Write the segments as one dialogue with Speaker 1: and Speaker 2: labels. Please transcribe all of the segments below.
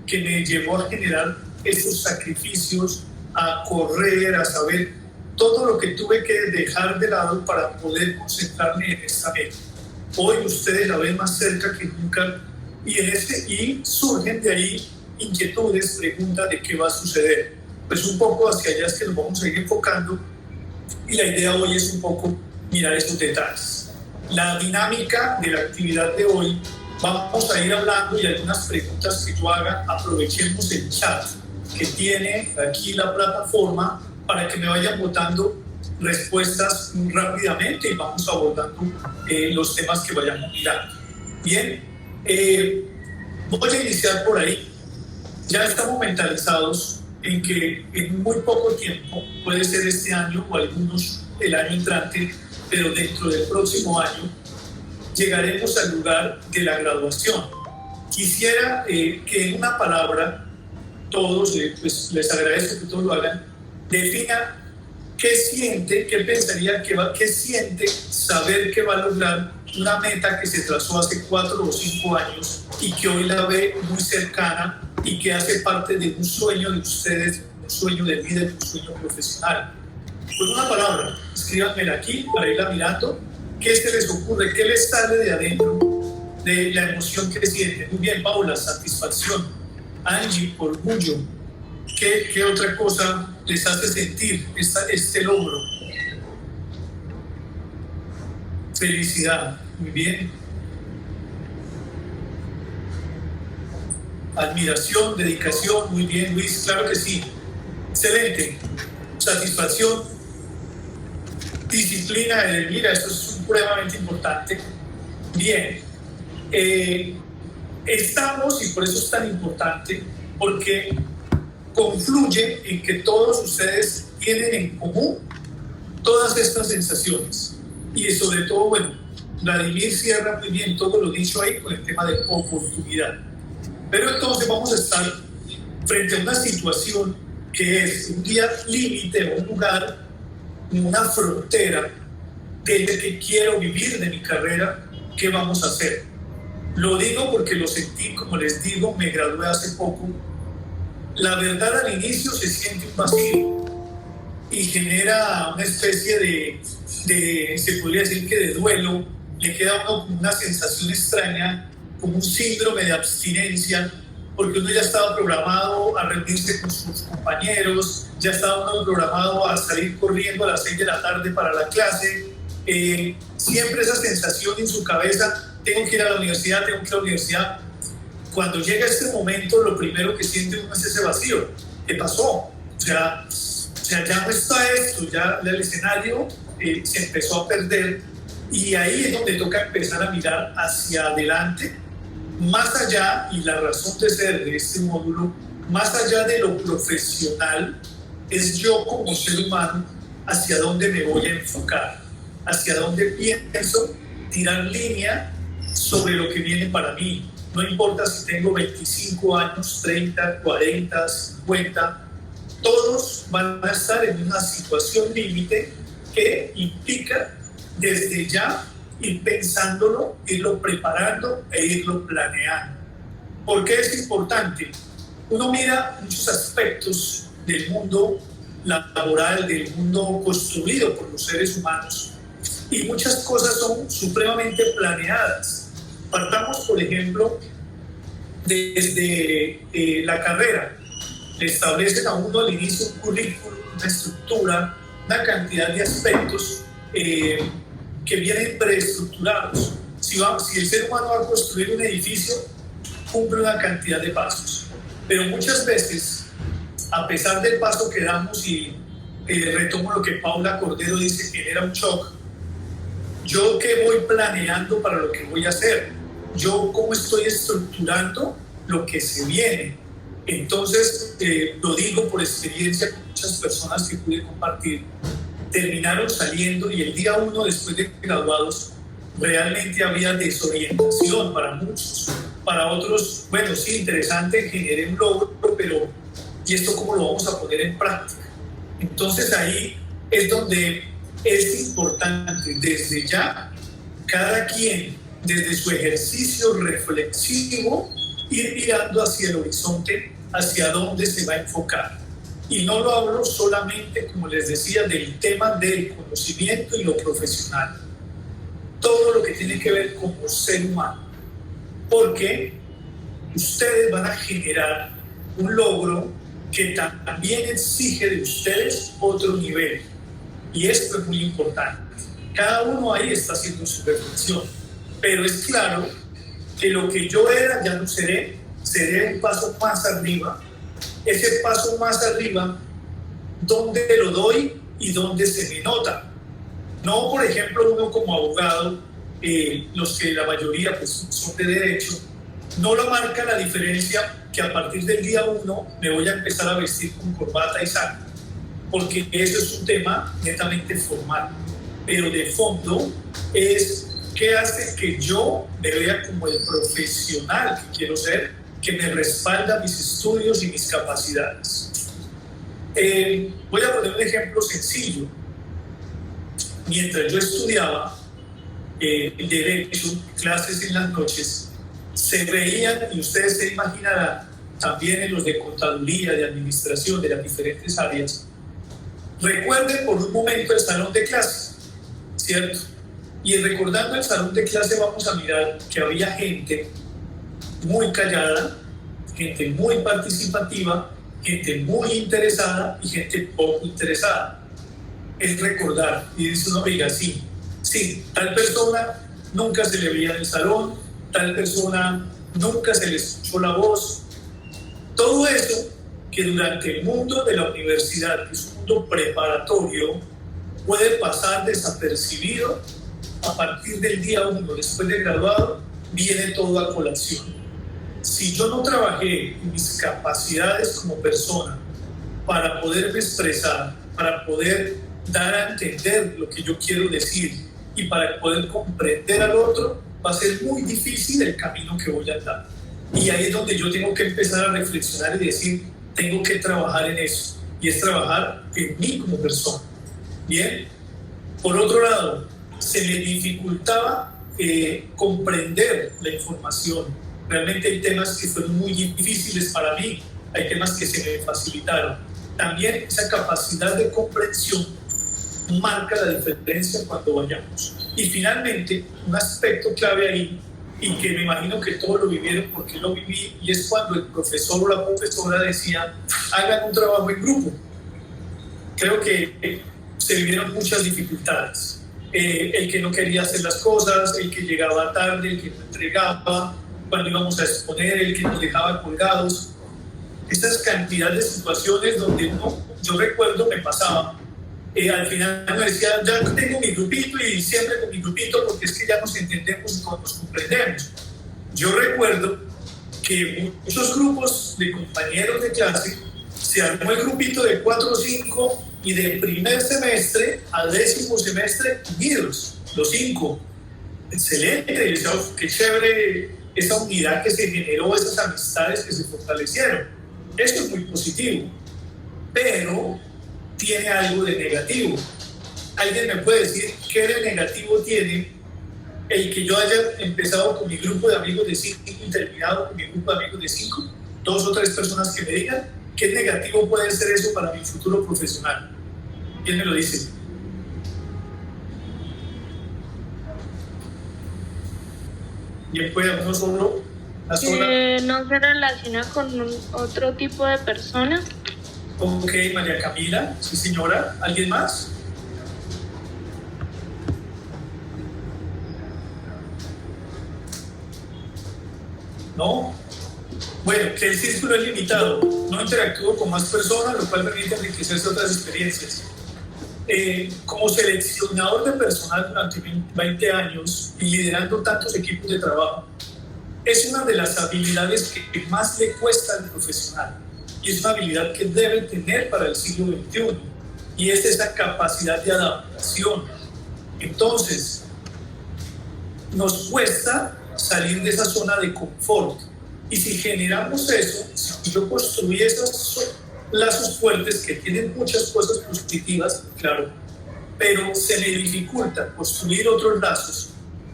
Speaker 1: que me llevó a generar esos sacrificios, a correr, a saber todo lo que tuve que dejar de lado para poder concentrarme en esta meta. Hoy ustedes la ven más cerca que nunca y surgen de ahí inquietudes, preguntas de qué va a suceder. Pues un poco hacia allá es que nos vamos a ir enfocando y la idea hoy es un poco mirar esos detalles. La dinámica de la actividad de hoy, vamos a ir hablando y algunas preguntas que yo haga, aprovechemos el chat que tiene aquí la plataforma para que me vayan botando respuestas rápidamente y vamos abordando los temas que vayamos mirando. Bien, voy a iniciar por ahí. Ya estamos mentalizados en que en muy poco tiempo, puede ser este año o algunos el año entrante, pero dentro del próximo año, llegaremos al lugar de la graduación. Quisiera que en una palabra, todos, pues les agradezco que todos lo hagan, defina qué siente, qué pensaría, qué siente saber que va a lograr una meta que se trazó hace 4 o 5 años y que hoy la ve muy cercana y que hace parte de un sueño de ustedes, un sueño de vida, un sueño profesional. Con una palabra, escríbanmela aquí para irla mirando. ¿Qué se les ocurre? ¿Qué les sale de adentro de la emoción que sienten? Muy bien, Paula, satisfacción. Angie, orgullo. ¿Qué otra cosa les hace sentir este logro? Felicidad. Muy bien. Admiración, dedicación. Muy bien, Luis. Claro que sí. Excelente. Satisfacción. Disciplina. Mira, esto es supremamente importante. Bien. Estamos, y por eso es tan importante, porque confluye en que todos ustedes tienen en común todas estas sensaciones. Y sobre todo, bueno, Vladimir cierra muy bien todo lo dicho ahí con el tema de oportunidad. Pero entonces vamos a estar frente a una situación que es un día límite, un lugar, una frontera desde que quiero vivir de mi carrera, ¿qué vamos a hacer? Lo digo porque lo sentí, como les digo, me gradué hace poco. La verdad, al inicio se siente un vacío y genera una especie de se podría decir que de duelo. Le queda a uno una sensación extraña, como un síndrome de abstinencia, porque uno ya estaba programado a reunirse con sus compañeros, ya estaba uno programado a salir corriendo a las 6 de la tarde para la clase. Siempre esa sensación en su cabeza, tengo que ir a la universidad, tengo que ir a la universidad. Cuando llega este momento, lo primero que siente uno es ese vacío. ¿Qué pasó? O sea, ya no está esto, ya el escenario se empezó a perder y ahí es donde toca empezar a mirar hacia adelante, más allá, y la razón de ser de este módulo, más allá de lo profesional, es yo como ser humano hacia dónde me voy a enfocar, hacia dónde pienso tirar línea sobre lo que viene para mí. No importa si tengo 25 años, 30, 40, 50, todos van a estar en una situación límite que implica desde ya ir pensándolo, irlo preparando e irlo planeando. ¿Por qué es importante? Uno mira muchos aspectos del mundo laboral, del mundo construido por los seres humanos y muchas cosas son supremamente planeadas. Partamos, por ejemplo, desde la carrera. Le establecen a uno al inicio un currículum, una estructura, una cantidad de aspectos que vienen preestructurados. Si el ser humano va a construir un edificio, cumple una cantidad de pasos. Pero muchas veces, a pesar del paso que damos, y retomo lo que Paula Cordero dice, genera un shock. ¿Yo qué voy planeando para lo que voy a hacer? ¿Yo cómo estoy estructurando lo que se viene? Entonces, lo digo por experiencia con muchas personas que pude compartir, terminaron saliendo y el día 1 después de graduados realmente había desorientación para muchos. Para otros, bueno, sí, interesante, generé un logro, pero ¿y esto cómo lo vamos a poner en práctica? Entonces ahí es donde es importante desde ya, cada quien desde su ejercicio reflexivo ir mirando hacia el horizonte, hacia dónde se va a enfocar. Y no lo hablo solamente, como les decía, del tema del conocimiento y lo profesional. Todo lo que tiene que ver como ser humano. Porque ustedes van a generar un logro que también exige de ustedes otro nivel. Y esto es muy importante. Cada uno ahí está haciendo su reflexión. Pero es claro que lo que yo era ya no seré un paso más arriba. Ese paso más arriba, ¿dónde lo doy y dónde se me nota? No, por ejemplo, uno como abogado, los que la mayoría pues, son de derecho, no lo marca la diferencia que a partir del día 1 me voy a empezar a vestir con corbata y saco, porque eso es un tema netamente formal. Pero de fondo es qué hace que yo me vea como el profesional que quiero ser, que me respalda mis estudios y mis capacidades. Voy a poner un ejemplo sencillo. Mientras yo estudiaba derecho, clases en las noches, se veían, y ustedes se imaginarán, también en los de contaduría, de administración, de las diferentes áreas. Recuerden por un momento el salón de clase, ¿cierto? Y recordando el salón de clase vamos a mirar que había gente muy callada, gente muy participativa, gente muy interesada y gente poco interesada. Es recordar y dice uno, oiga, sí, tal persona nunca se le veía en el salón, tal persona nunca se le escuchó la voz. Todo eso que durante el mundo de la universidad, que es un mundo preparatorio, puede pasar desapercibido, a partir del día 1, después de graduado, viene todo a colación. Si yo no trabajé en mis capacidades como persona para poderme expresar, para poder dar a entender lo que yo quiero decir y para poder comprender al otro, va a ser muy difícil el camino que voy a andar. Y ahí es donde yo tengo que empezar a reflexionar y decir, tengo que trabajar en eso. Y es trabajar en mí como persona. Bien. Por otro lado, se me dificultaba comprender la información. Realmente hay temas que fueron muy difíciles para mí, hay temas que se me facilitaron. También esa capacidad de comprensión marca la diferencia cuando vayamos. Y finalmente, un aspecto clave ahí, y que me imagino que todos lo vivieron porque lo viví, y es cuando el profesor o la profesora decía, hagan un trabajo en grupo. Creo que se vivieron muchas dificultades. El que no quería hacer las cosas, el que llegaba tarde, el que no entregaba, cuando íbamos a exponer, el que nos dejaba colgados. Esas cantidades de situaciones donde yo recuerdo me pasaba. Al final me decía, ya tengo mi grupito y siempre con mi grupito porque es que ya nos entendemos y nos comprendemos. Yo recuerdo que muchos grupos de compañeros de clase se armó el grupito de 4 o 5 y del primer semestre al 10º semestre unidos, los 5. Excelente, qué chévere esa unidad que se generó, esas amistades que se fortalecieron. Esto es muy positivo, pero tiene algo de negativo. ¿Alguien me puede decir qué de negativo tiene el que yo haya empezado con mi grupo de amigos de 5 y terminado con mi grupo de amigos de 5? 2 o 3 personas que me digan qué negativo puede ser eso para mi futuro profesional. ¿Quién me lo dice? Bien, pues no solo la sola.
Speaker 2: No se relaciona con otro tipo de personas.
Speaker 1: Ok, María Camila, sí señora. ¿Alguien más? ¿No? Bueno, que el círculo es limitado, no interactúo con más personas, lo cual permite enriquecerse otras experiencias. Como seleccionador de personal durante 20 años y liderando tantos equipos de trabajo, es una de las habilidades que más le cuesta al profesional y es una habilidad que debe tener para el siglo XXI y es esa capacidad de adaptación. Entonces, nos cuesta salir de esa zona de confort. Y si generamos eso, si yo construí esos lazos fuertes que tienen muchas cosas positivas, claro, pero se me dificulta construir otros lazos.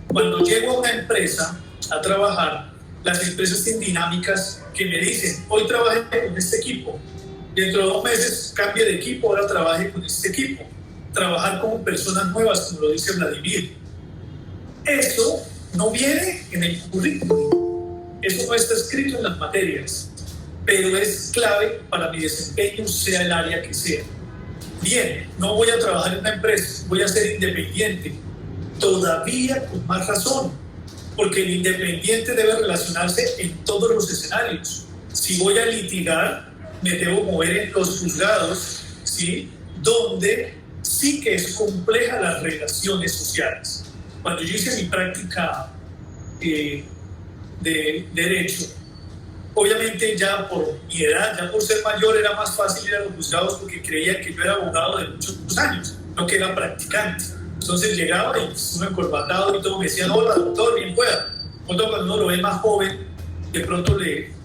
Speaker 1: Cuando llego a una empresa a trabajar, Las empresas tienen dinámicas que me dicen, hoy trabajé con este equipo, dentro de 2 meses cambie de equipo, ahora trabaje con este equipo. Trabajar con personas nuevas, como lo dice Vladimir. Eso no viene en el currículum, eso no está escrito en las materias, pero es clave para mi desempeño, sea el área que sea. Bien, no voy a trabajar en una empresa, voy a ser independiente, todavía con más razón, porque el independiente debe relacionarse en todos los escenarios. Si voy a litigar, me debo mover en los juzgados, ¿sí? Donde sí que es compleja las relaciones sociales. Cuando yo hice mi práctica de derecho, obviamente ya por mi edad, ya por ser mayor, era más fácil ir a los juzgados porque creía que yo era abogado de muchos años, no que era practicante. Entonces llegaba y uno encorbatado y todo, me decían, hola doctor, bien pueda. Cuando uno lo ve más joven, de pronto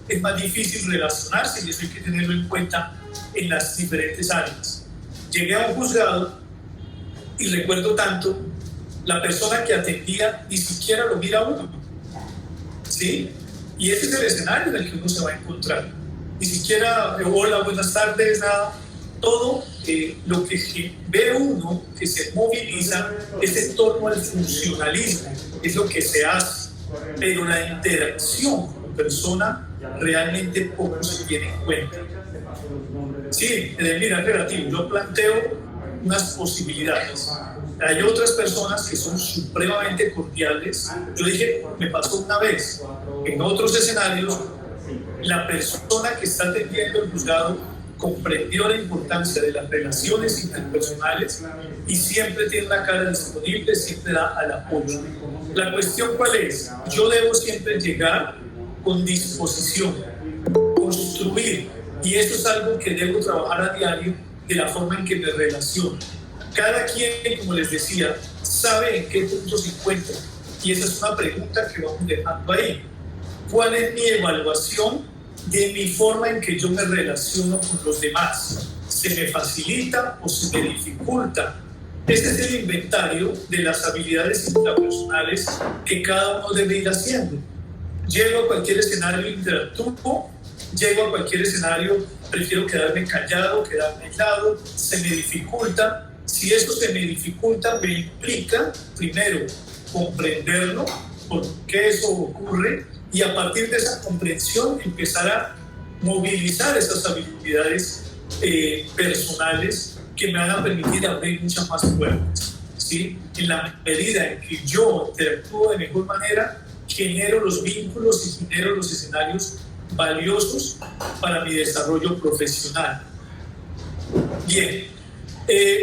Speaker 1: es más difícil relacionarse y eso hay que tenerlo en cuenta en las diferentes áreas. Llegué a un juzgado y recuerdo tanto, la persona que atendía ni siquiera lo mira a uno, ¿sí? Y ese es el escenario en el que uno se va a encontrar. Ni siquiera, hola, buenas tardes, nada. Todo lo que ve uno, que se moviliza, es en torno al funcionalismo, es lo que se hace. Pero la interacción con persona realmente poco se tiene en cuenta. Sí, mira, es relativo. Yo planteo unas posibilidades. Hay otras personas que son supremamente cordiales. Yo dije, me pasó una vez. En otros escenarios, la persona que está atendiendo el juzgado comprendió la importancia de las relaciones interpersonales y siempre tiene la cara disponible, siempre da al apoyo. La cuestión, ¿cuál es? Yo debo siempre llegar con disposición, construir, y eso es algo que debo trabajar a diario de la forma en que me relaciono. Cada quien, como les decía, sabe en qué punto se encuentra, y esa es una pregunta que vamos dejando ahí. ¿Cuál es mi evaluación de mi forma en que yo me relaciono con los demás? ¿Se me facilita o se me dificulta? Este es el inventario de las habilidades intrapersonales que cada uno debe ir haciendo. Llego a cualquier escenario, interactúo, llego a cualquier escenario, prefiero quedarme callado, quedarme aislado, se me dificulta. Si eso se me dificulta, me implica, primero, comprenderlo, por qué eso ocurre, y a partir de esa comprensión empezar a movilizar esas habilidades personales que me van a permitir abrir muchas más puertas, ¿sí? En la medida en que yo interactúo de mejor manera, genero los vínculos y genero los escenarios valiosos para mi desarrollo profesional. Bien,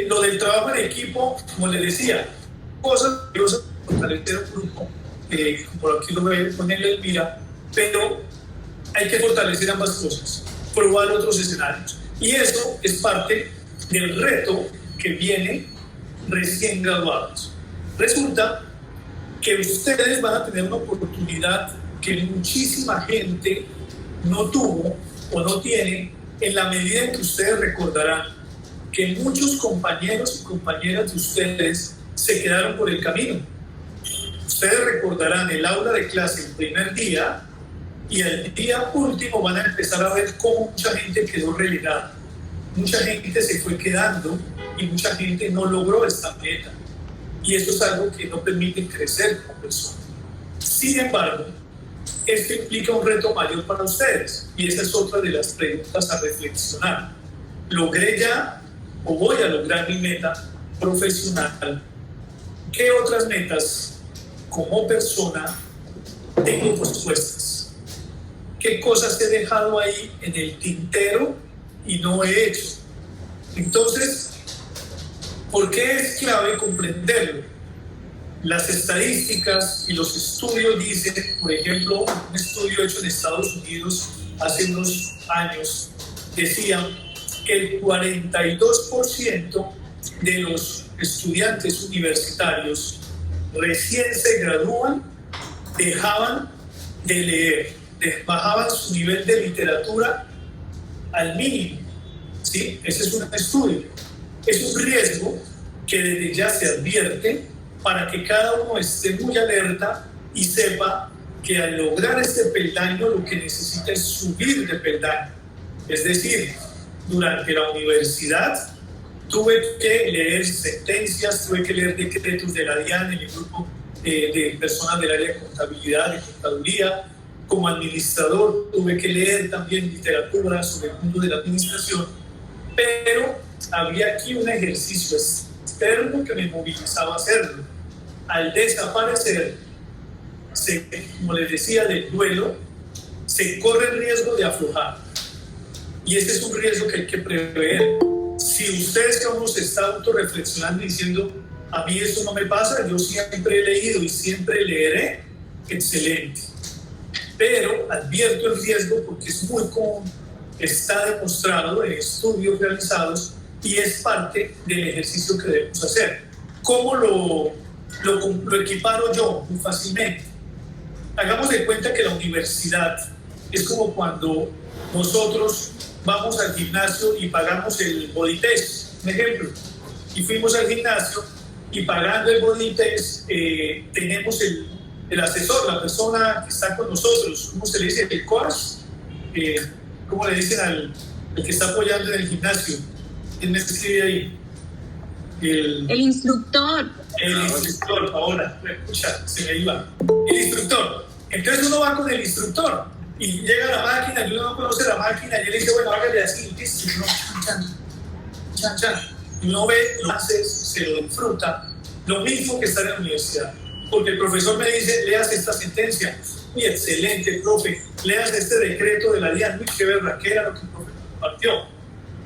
Speaker 1: lo del trabajo en equipo, como les decía, cosas valiosas para fortalecer un grupo, como aquí lo ve con Elvira, pero hay que fortalecer ambas cosas, probar otros escenarios. Y eso es parte del reto que viene recién graduados. Resulta que ustedes van a tener una oportunidad que muchísima gente no tuvo o no tiene, en la medida en que ustedes recordarán que muchos compañeros y compañeras de ustedes se quedaron por el camino. Ustedes recordarán el aula de clase el primer día y el día último van a empezar a ver cómo mucha gente quedó relegada. Mucha gente se fue quedando y mucha gente no logró esta meta. Y eso es algo que no permite crecer como persona. Sin embargo, esto implica un reto mayor para ustedes y esa es otra de las preguntas a reflexionar. ¿Logré ya o voy a lograr mi meta profesional? ¿Qué otras metas como persona tengo pospuestas? ¿Qué cosas he dejado ahí en el tintero y no he hecho? Entonces, ¿por qué es clave comprenderlo? Las estadísticas y los estudios dicen, por ejemplo, un estudio hecho en Estados Unidos hace unos años decía que el 42% de los estudiantes universitarios recién se gradúan dejaban de leer, bajaban su nivel de literatura al mínimo, ¿sí? Ese es un estudio. Es un riesgo que desde ya se advierte para que cada uno esté muy alerta y sepa que al lograr este peldaño lo que necesita es subir de peldaño. Es decir, durante la universidad tuve que leer sentencias, tuve que leer decretos de la DIAN en el grupo de personas del área de contabilidad, de contaduría. Como administrador tuve que leer también literatura sobre el mundo de la administración, pero había aquí un ejercicio externo que me movilizaba a hacerlo. Al desaparecer, como les decía, del duelo, se corre el riesgo de aflojar. Y este es un riesgo que hay que prever. Si ustedes como se está autorreflexionando y diciendo, a mí esto no me pasa, yo siempre he leído y siempre leeré, excelente. Pero advierto el riesgo porque es muy común, está demostrado en estudios realizados y es parte del ejercicio que debemos hacer. ¿Cómo lo equiparo yo muy fácilmente? Hagamos de cuenta que la universidad es como cuando nosotros vamos al gimnasio y pagamos el body test, un ejemplo, y fuimos al gimnasio y pagando el body test tenemos el asesor, la persona que está con nosotros, ¿cómo se le dice? El coach, ¿cómo le dicen al que está apoyando en el gimnasio? ¿Quién me escribe ahí?
Speaker 3: El instructor.
Speaker 1: El instructor, ahora, escucha, se me iba. El instructor. Entonces uno va con el instructor y llega a la máquina y uno no conoce la máquina y él dice, bueno, hágale así, y uno chan, chan. Y uno ve, lo hace, se lo disfruta. Lo mismo que estar en la universidad. Porque el profesor me dice, leas esta sentencia. Muy excelente, profe. Leas este decreto de la DIAN. Uy, qué berraquera lo que el profe compartió.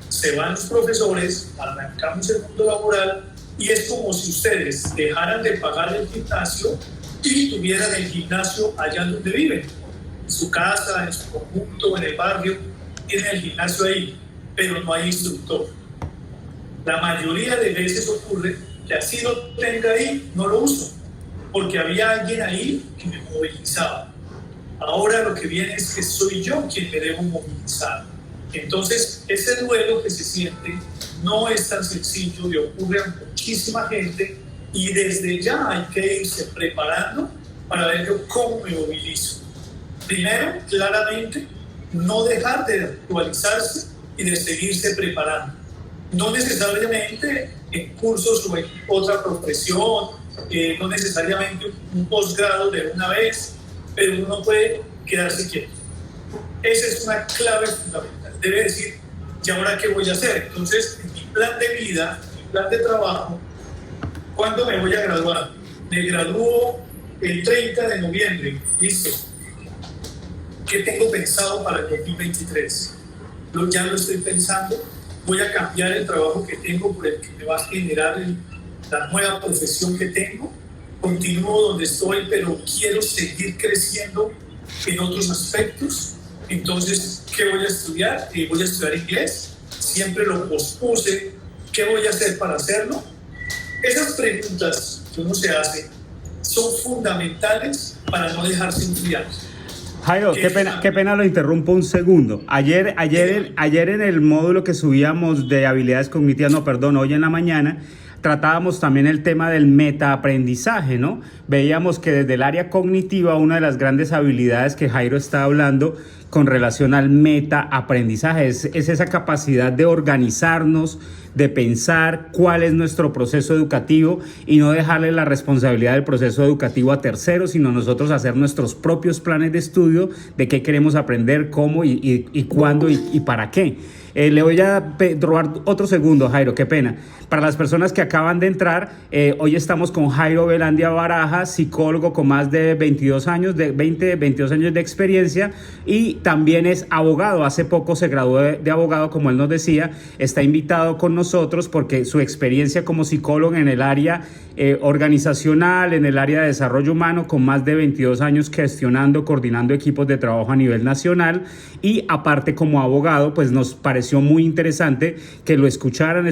Speaker 1: Se van los profesores, arrancamos el mundo laboral y es como si ustedes dejaran de pagar el gimnasio y tuvieran el gimnasio allá donde viven. En su casa, en su conjunto, en el barrio, tienen el gimnasio ahí, pero no hay instructor. La mayoría de veces ocurre que así lo tenga ahí, no lo uso, porque había alguien ahí que me movilizaba. Ahora lo que viene es que soy yo quien me debo movilizar. Entonces, ese duelo que se siente no es tan sencillo y ocurre a muchísima gente y desde ya hay que irse preparando para ver yo cómo me movilizo. Primero, claramente, no dejar de actualizarse y de seguirse preparando. No necesariamente en cursos o en otra profesión, no necesariamente un posgrado de una vez, pero uno puede quedarse quieto. Esa es una clave fundamental. Debe decir, ¿y ahora qué voy a hacer? Entonces, en mi plan de vida, en mi plan de trabajo, ¿cuándo me voy a graduar? Me gradúo el 30 de noviembre. Listo. ¿Qué tengo pensado para el 2023? Ya lo estoy pensando. Voy a cambiar el trabajo que tengo por el que me va a generar la nueva profesión que tengo. Continúo donde estoy, pero quiero seguir creciendo en otros aspectos. Entonces, ¿qué voy a estudiar? Voy a estudiar inglés. Siempre lo pospuse. ¿Qué voy a hacer para hacerlo? Esas preguntas que uno se hace son fundamentales para no dejarse enfriar.
Speaker 4: Jairo, qué pena lo interrumpo un segundo. Ayer en el módulo que subíamos de habilidades cognitivas, hoy en la mañana, tratábamos también el tema del metaaprendizaje, ¿no? Veíamos que desde el área cognitiva una de las grandes habilidades que Jairo está hablando con relación al metaaprendizaje es esa capacidad de organizarnos, de pensar cuál es nuestro proceso educativo y no dejarle la responsabilidad del proceso educativo a terceros, sino nosotros hacer nuestros propios planes de estudio de qué queremos aprender, cómo y cuándo y para qué. Le voy a robar otro segundo, Jairo, qué pena. Para las personas que acaban de entrar, hoy estamos con Jairo Velandia Barajas, psicólogo con más de 22 años de experiencia y también es abogado. Hace poco se graduó de abogado, como él nos decía. Está invitado con nosotros porque su experiencia como psicólogo en el área organizacional, en el área de desarrollo humano, con más de 22 años gestionando, coordinando equipos de trabajo a nivel nacional y aparte como abogado, pues nos pareció muy interesante que lo escucharan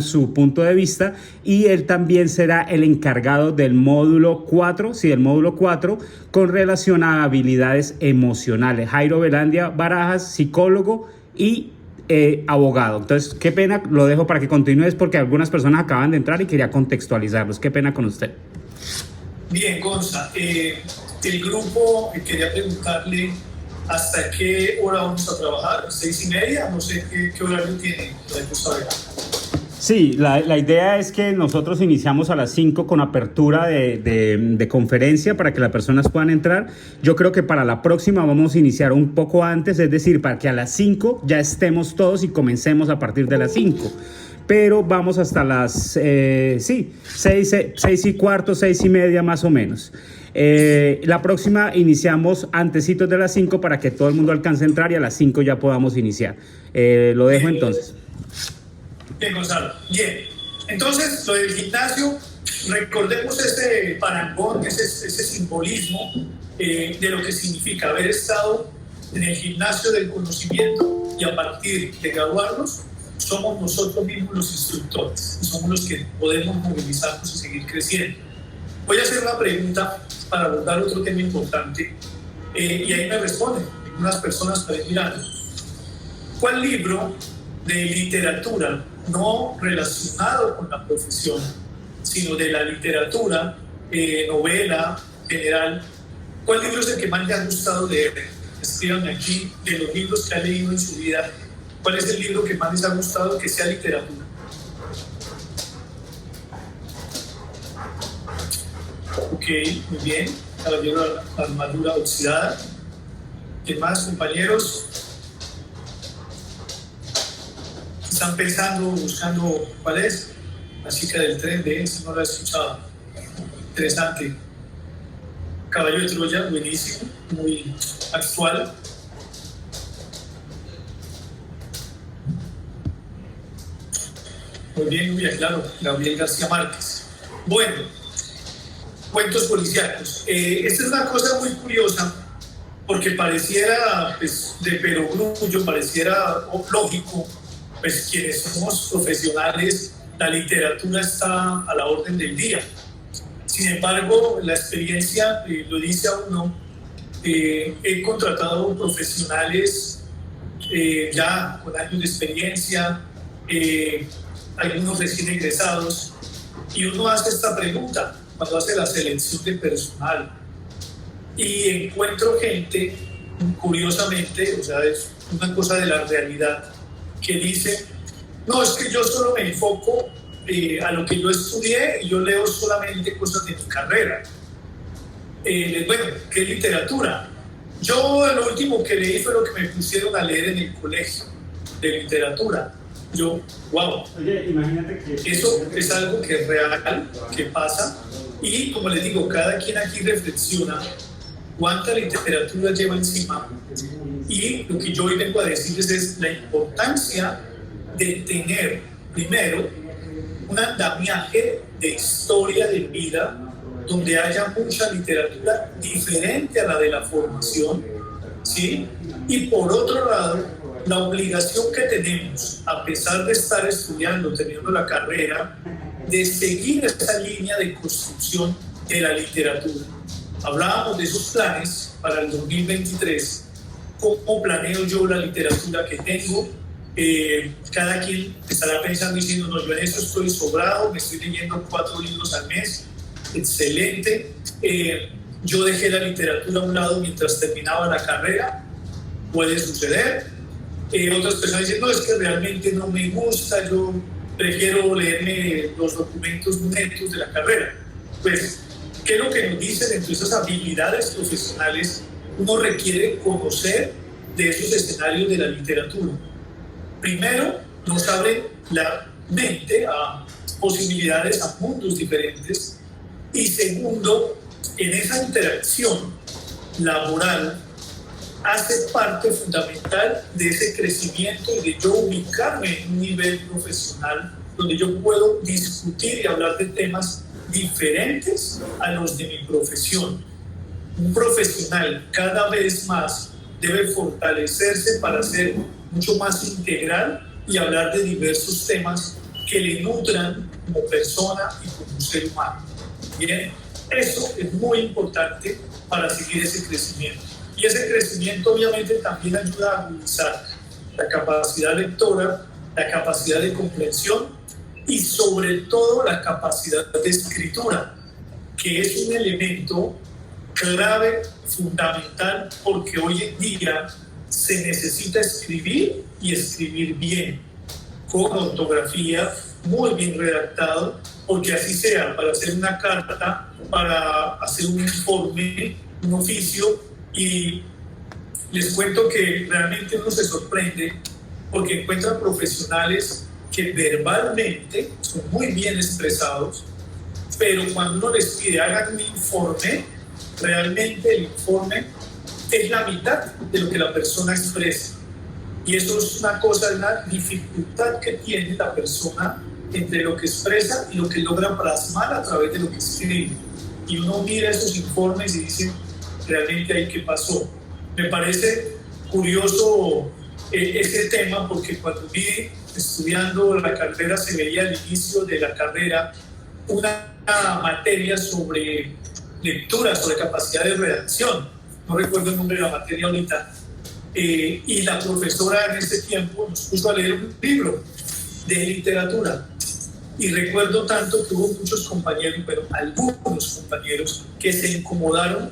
Speaker 4: su punto de vista y él también será el encargado del módulo 4, con relación a habilidades emocionales. Jairo Velandia Barajas, psicólogo y abogado. Entonces, qué pena, lo dejo para que continúes porque algunas personas acaban de entrar y quería contextualizarlos. Qué pena con usted.
Speaker 1: Bien, Gonza. El grupo, quería preguntarle hasta qué hora vamos a trabajar, 6:30, no sé qué horario tiene, saber.
Speaker 4: Sí, la idea es que nosotros iniciamos a las 5 con apertura de conferencia para que las personas puedan entrar. Yo creo que para la próxima vamos a iniciar un poco antes, es decir, para que a las 5 ya estemos todos y comencemos a partir de las 5. Pero vamos hasta las 6:15, 6:30 más o menos. La próxima iniciamos antecitos de las 5 para que todo el mundo alcance a entrar y a las 5 ya podamos iniciar. Lo dejo entonces.
Speaker 1: Bien, Gonzalo. Bien. Entonces, lo del gimnasio, recordemos ese parangón, ese simbolismo de lo que significa haber estado en el gimnasio del conocimiento y a partir de graduarnos, somos nosotros mismos los instructores y somos los que podemos movilizarnos y seguir creciendo. Voy a hacer una pregunta para abordar otro tema importante y ahí me responden unas personas para ir mirando. ¿Cuál libro de literatura no relacionado con la profesión, sino de la literatura, novela, general, cuál libro es el que más le ha gustado leer? Escríbanme aquí, de los libros que ha leído en su vida, ¿cuál es el libro que más les ha gustado que sea literatura? Ok, muy bien. Caballero de la armadura oxidada. ¿Qué más, compañeros? Están pensando, buscando cuál es. La chica del tren, de ese no lo he escuchado. Interesante. Caballo de Troya, buenísimo, muy actual. Muy bien, claro, Gabriel García Márquez. Bueno, cuentos policíacos. Esta es una cosa muy curiosa porque pareciera, pues, de perogrullo, pareciera lógico, pues quienes somos profesionales, la literatura está a la orden del día. Sin embargo, la experiencia lo dice a uno. He contratado profesionales ya con años de experiencia, algunos recién egresados, y uno hace esta pregunta cuando hace la selección de personal y encuentro gente, curiosamente, o sea, es una cosa de la realidad, que dice, no, es que yo solo me enfoco a lo que yo estudié y yo leo solamente cosas de mi carrera. Bueno, ¿qué literatura? Yo lo último que leí fue lo que me pusieron a leer en el colegio de literatura. Yo, wow.
Speaker 4: Oye, imagínate que
Speaker 1: eso es algo que es real, que pasa, y como les digo, cada quien aquí reflexiona cuánta literatura lleva encima, y lo que yo hoy vengo a decirles es la importancia de tener primero un andamiaje de historia de vida donde haya mucha literatura diferente a la de la formación, ¿sí? Y por otro lado, la obligación que tenemos, a pesar de estar estudiando, teniendo la carrera, de seguir esa línea de construcción de la literatura. Hablábamos de esos planes para el 2023, cómo planeo yo la literatura que tengo. Cada quien estará pensando y diciendo, no, yo en eso estoy sobrado, me estoy leyendo 4 libros al mes, excelente. Yo dejé la literatura a un lado mientras terminaba la carrera, puede suceder. Otras personas dicen, no, es que realmente no me gusta, yo prefiero leerme los documentos netos de la carrera. Pues, ¿qué es lo que nos dicen? Entre esas habilidades profesionales, uno requiere conocer de esos escenarios de la literatura. Primero, nos abre la mente a posibilidades, a mundos diferentes. Y segundo, en esa interacción laboral, hace parte fundamental de ese crecimiento y de yo ubicarme en un nivel profesional donde yo puedo discutir y hablar de temas diferentes a los de mi profesión. Un profesional cada vez más debe fortalecerse para ser mucho más integral y hablar de diversos temas que le nutran como persona y como ser humano. Bien, eso es muy importante para seguir ese crecimiento. Y ese crecimiento obviamente también ayuda a agudizar la capacidad lectora, la capacidad de comprensión y sobre todo la capacidad de escritura, que es un elemento clave fundamental, porque hoy en día se necesita escribir y escribir bien, con ortografía, muy bien redactado, porque así sea, para hacer una carta, para hacer un informe, un oficio. Y les cuento que realmente uno se sorprende porque encuentra profesionales que verbalmente son muy bien expresados, pero cuando uno les pide hagan un informe, realmente el informe es la mitad de lo que la persona expresa. Y eso es una cosa, una dificultad que tiene la persona entre lo que expresa y lo que logra plasmar a través de lo que escribe. Y uno mira esos informes y dice, realmente ahí qué pasó. Me parece curioso ese tema, porque cuando vi estudiando la carrera se veía al inicio de la carrera una materia sobre lectura, sobre capacidad de redacción. No recuerdo el nombre de la materia ahorita. Y la profesora en ese tiempo nos puso a leer un libro de literatura. Y recuerdo tanto que hubo muchos compañeros, pero algunos compañeros que se incomodaron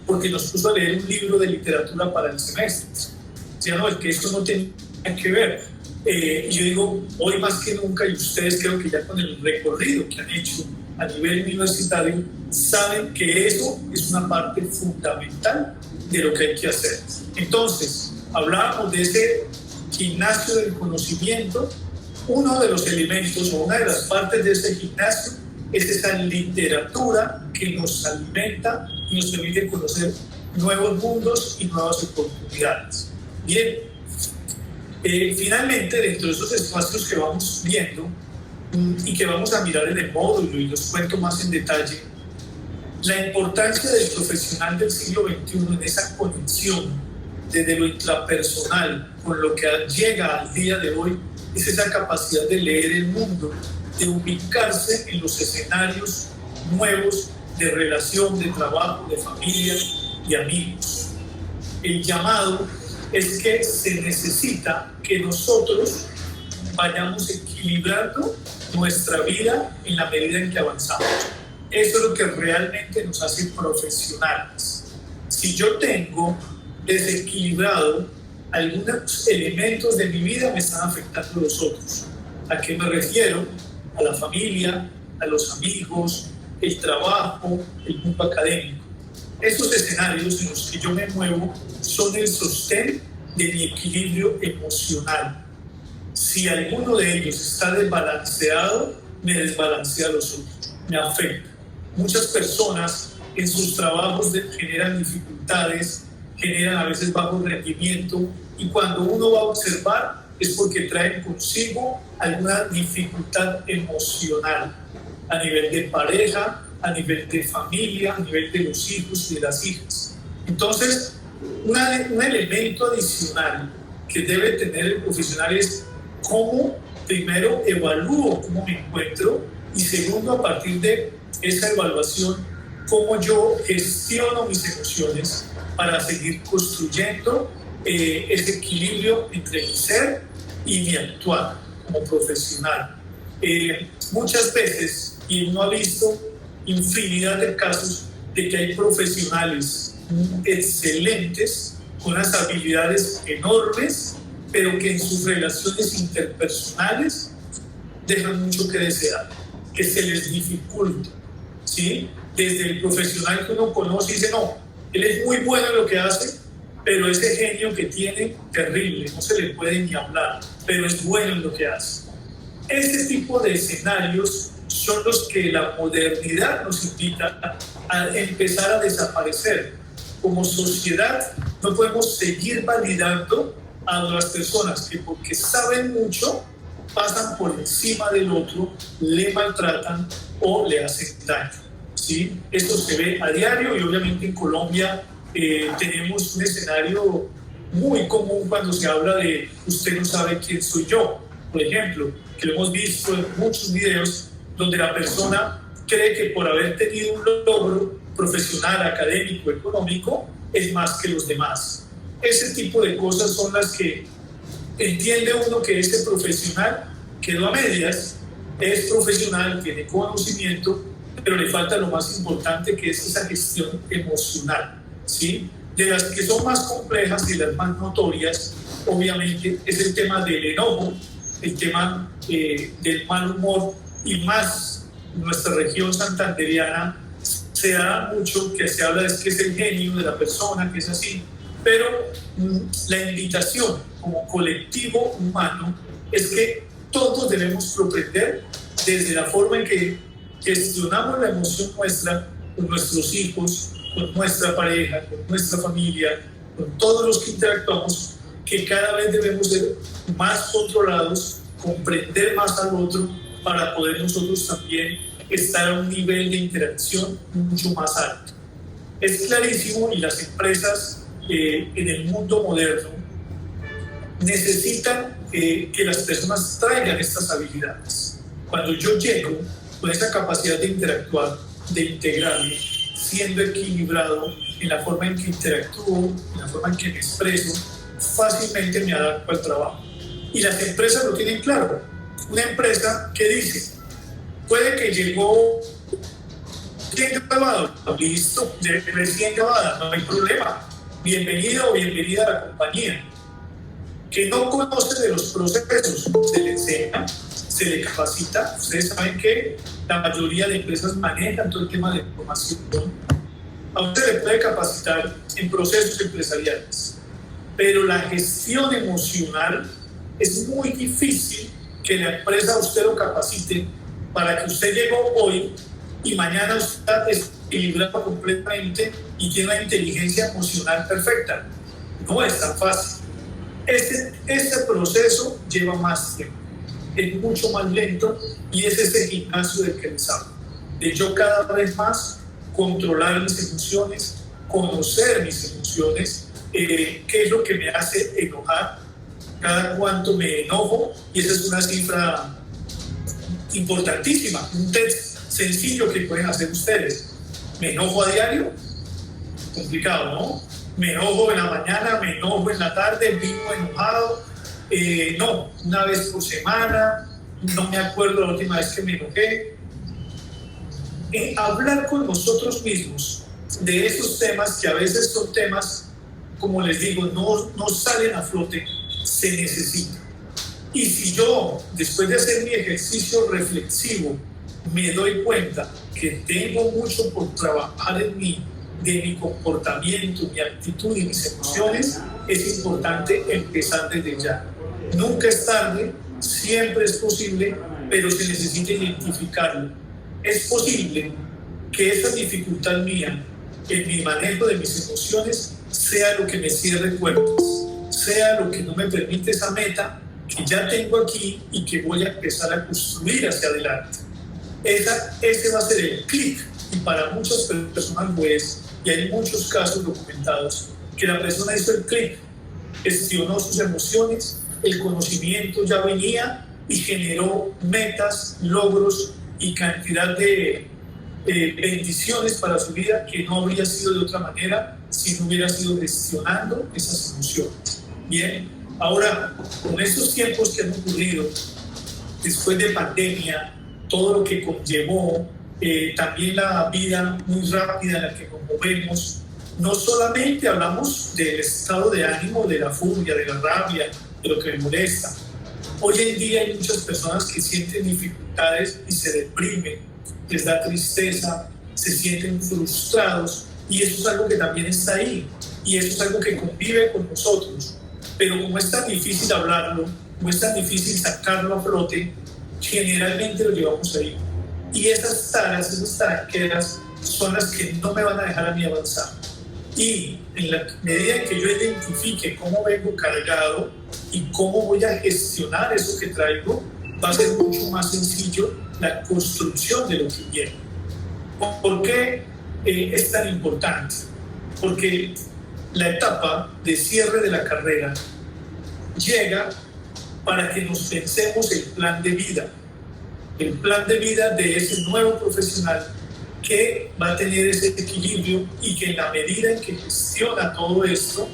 Speaker 1: porque nos puso a leer un libro de literatura para el semestre. Decían, no, es que esto no tiene que ver. Y yo digo, hoy más que nunca, y ustedes creo que ya con el recorrido que han hecho a nivel universitario, saben que eso es una parte fundamental de lo que hay que hacer. Entonces, hablábamos de ese gimnasio del conocimiento. Uno de los elementos o una de las partes de ese gimnasio es esa literatura que nos alimenta y nos permite conocer nuevos mundos y nuevas oportunidades. Bien, finalmente, dentro de esos espacios que vamos viendo y que vamos a mirar en el módulo y los cuento más en detalle, la importancia del profesional del siglo XXI en esa conexión desde lo intrapersonal con lo que llega al día de hoy es esa capacidad de leer el mundo, de ubicarse en los escenarios nuevos de relación, de trabajo, de familia y amigos. El llamado es que se necesita que nosotros vayamos equilibrando nuestra vida en la medida en que avanzamos. Eso es lo que realmente nos hace profesionales. Si yo tengo desequilibrado algunos elementos de mi vida, me están afectando los otros. ¿A qué me refiero? A la familia, a los amigos, el trabajo, el mundo académico. Esos escenarios en los que yo me muevo son el sostén de mi equilibrio emocional. Si alguno de ellos está desbalanceado, me desbalancea a los otros, me afecta. Muchas personas en sus trabajos generan dificultades, generan a veces bajo rendimiento, y cuando uno va a observar es porque traen consigo alguna dificultad emocional a nivel de pareja, a nivel de familia, a nivel de los hijos y de las hijas. Entonces, un elemento adicional que debe tener el profesional es cómo, primero, evalúo cómo me encuentro, y segundo, a partir de esa evaluación, cómo yo gestiono mis emociones para seguir construyendo ese equilibrio entre mi ser y mi actuar como profesional. Muchas veces, y uno ha visto infinidad de casos de que hay profesionales excelentes, con unas habilidades enormes, pero que en sus relaciones interpersonales dejan mucho que desear, que se les dificulta, ¿sí? Desde el profesional que uno conoce y dice, no, él es muy bueno en lo que hace, pero ese genio que tiene, terrible, no se le puede ni hablar, pero es bueno en lo que hace. Este tipo de escenarios son los que la modernidad nos invita a empezar a desaparecer. Como sociedad no podemos seguir validando a las personas que porque saben mucho pasan por encima del otro, le maltratan o le hacen daño, ¿sí? Esto se ve a diario, y obviamente en Colombia tenemos un escenario muy común cuando se habla de usted no sabe quién soy yo, por ejemplo, que lo hemos visto en muchos videos donde la persona cree que por haber tenido un logro profesional, académico, económico, es más que los demás. Ese tipo de cosas son las que entiende uno que este profesional quedó a medias, es profesional, tiene conocimiento, pero le falta lo más importante, que es esa gestión emocional, ¿sí? De las que son más complejas y las más notorias, obviamente, es el tema del enojo, el tema del mal humor, y más en nuestra región santandereana se da mucho que se habla de que es el genio de la persona, que es así, pero la invitación como colectivo humano es que todos debemos propender desde la forma en que gestionamos la emoción nuestra con nuestros hijos, con nuestra pareja, con nuestra familia, con todos los que interactuamos, que cada vez debemos ser más controlados, comprender más al otro para poder nosotros también estar a un nivel de interacción mucho más alto. Es clarísimo, y las empresas en el mundo moderno necesitan que las personas traigan estas habilidades. Cuando yo llego con esa capacidad de interactuar, de integrarme, siendo equilibrado en la forma en que interactúo, en la forma en que me expreso, fácilmente me adapto al trabajo. Y las empresas lo tienen claro. Una empresa que dice, puede que llegó recién grabado, listo, recién grabada, no hay problema. Bienvenido o bienvenida a la compañía. Que no conoce de los procesos, se le enseña, se le capacita. Ustedes saben que la mayoría de empresas manejan todo el tema de información. A usted le puede capacitar en procesos empresariales, pero la gestión emocional es muy difícil que la empresa a usted lo capacite para que usted llegó hoy y mañana usted es equilibrado completamente y tiene una inteligencia emocional perfecta. No es tan fácil. Este proceso lleva más tiempo, es mucho más lento, y es ese gimnasio del que les hablo. De yo cada vez más controlar mis emociones, conocer mis emociones, qué es lo que me hace enojar, cada cuánto me enojo, y esa es una cifra importantísima, un test sencillo que pueden hacer ustedes. ¿Me enojo a diario? Complicado, ¿no? Me enojo en la mañana, me enojo en la tarde, vivo enojado. No, una vez por semana, no me acuerdo la última vez que me enojé. Hablar con nosotros mismos de esos temas, que a veces son temas, como les digo, no salen a flote, se necesita. Y si yo, después de hacer mi ejercicio reflexivo, me doy cuenta que tengo mucho por trabajar en mí, de mi comportamiento, mi actitud y mis emociones, es importante empezar desde ya. Nunca es tarde, siempre es posible, pero se necesita identificarlo. Es posible que esa dificultad mía en mi manejo de mis emociones sea lo que me cierre puertas, sea lo que no me permite esa meta que ya tengo aquí y que voy a empezar a construir hacia adelante. Ese va a ser el clic, y para muchas personas lo es, y hay muchos casos documentados que la persona hizo el clic, gestionó sus emociones, el conocimiento ya venía y generó metas, logros y cantidad de bendiciones para su vida que no habría sido de otra manera si no hubiera sido gestionando esas emociones. Bien, ahora, con estos tiempos que han ocurrido, después de pandemia, todo lo que conllevó, también la vida muy rápida en la que nos movemos, no solamente hablamos del estado de ánimo, de la furia, de la rabia, de lo que me molesta. Hoy en día hay muchas personas que sienten dificultades y se deprimen, les da tristeza, se sienten frustrados, y eso es algo que también está ahí, y eso es algo que convive con nosotros. Pero como es tan difícil hablarlo, como es tan difícil sacarlo a flote, generalmente lo llevamos ahí. Y esas taras, esas taranqueras, son las que no me van a dejar a mí avanzar. Y en la medida en que yo identifique cómo vengo cargado y cómo voy a gestionar eso que traigo, va a ser mucho más sencillo la construcción de lo que viene. ¿Por qué es tan importante? Porque la etapa de cierre de la carrera llega para que nos pensemos el plan de vida de ese nuevo profesional que va a tener ese equilibrio, y que en la medida en que gestiona todo esto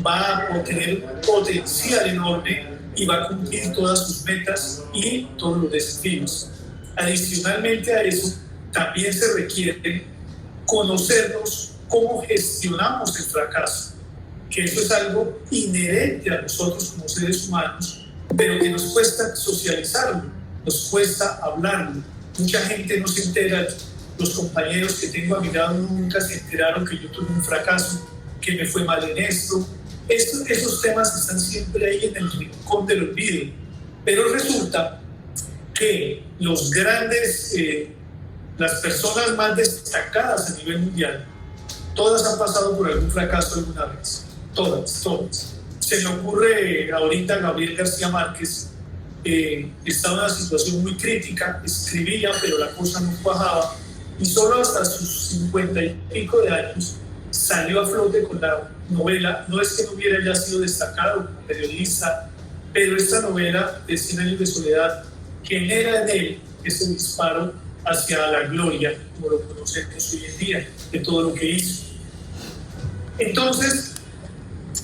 Speaker 1: va a tener un potencial enorme y va a cumplir todas sus metas y todos los desafíos. Adicionalmente a eso, también se requiere conocernos cómo gestionamos el fracaso, que eso es algo inherente a nosotros como seres humanos, pero que nos cuesta socializarlo, nos cuesta hablarlo. Mucha gente no se entera, los compañeros que tengo a mi lado nunca se enteraron que yo tuve un fracaso, que me fue mal en esto. Esos temas están siempre ahí en el rincón del olvido, pero resulta que los grandes, las personas más destacadas a nivel mundial, todas han pasado por algún fracaso alguna vez, todas. Se me ocurre ahorita Gabriel García Márquez, estaba en una situación muy crítica, escribía, pero la cosa no cuajaba, y solo hasta sus 50 y pico de años salió a flote con la novela. No es que no hubiera ya sido destacado como periodista, pero esta novela de 100 años de soledad genera en él ese disparo hacia la gloria, como lo conocemos hoy en día, de todo lo que hizo. Entonces,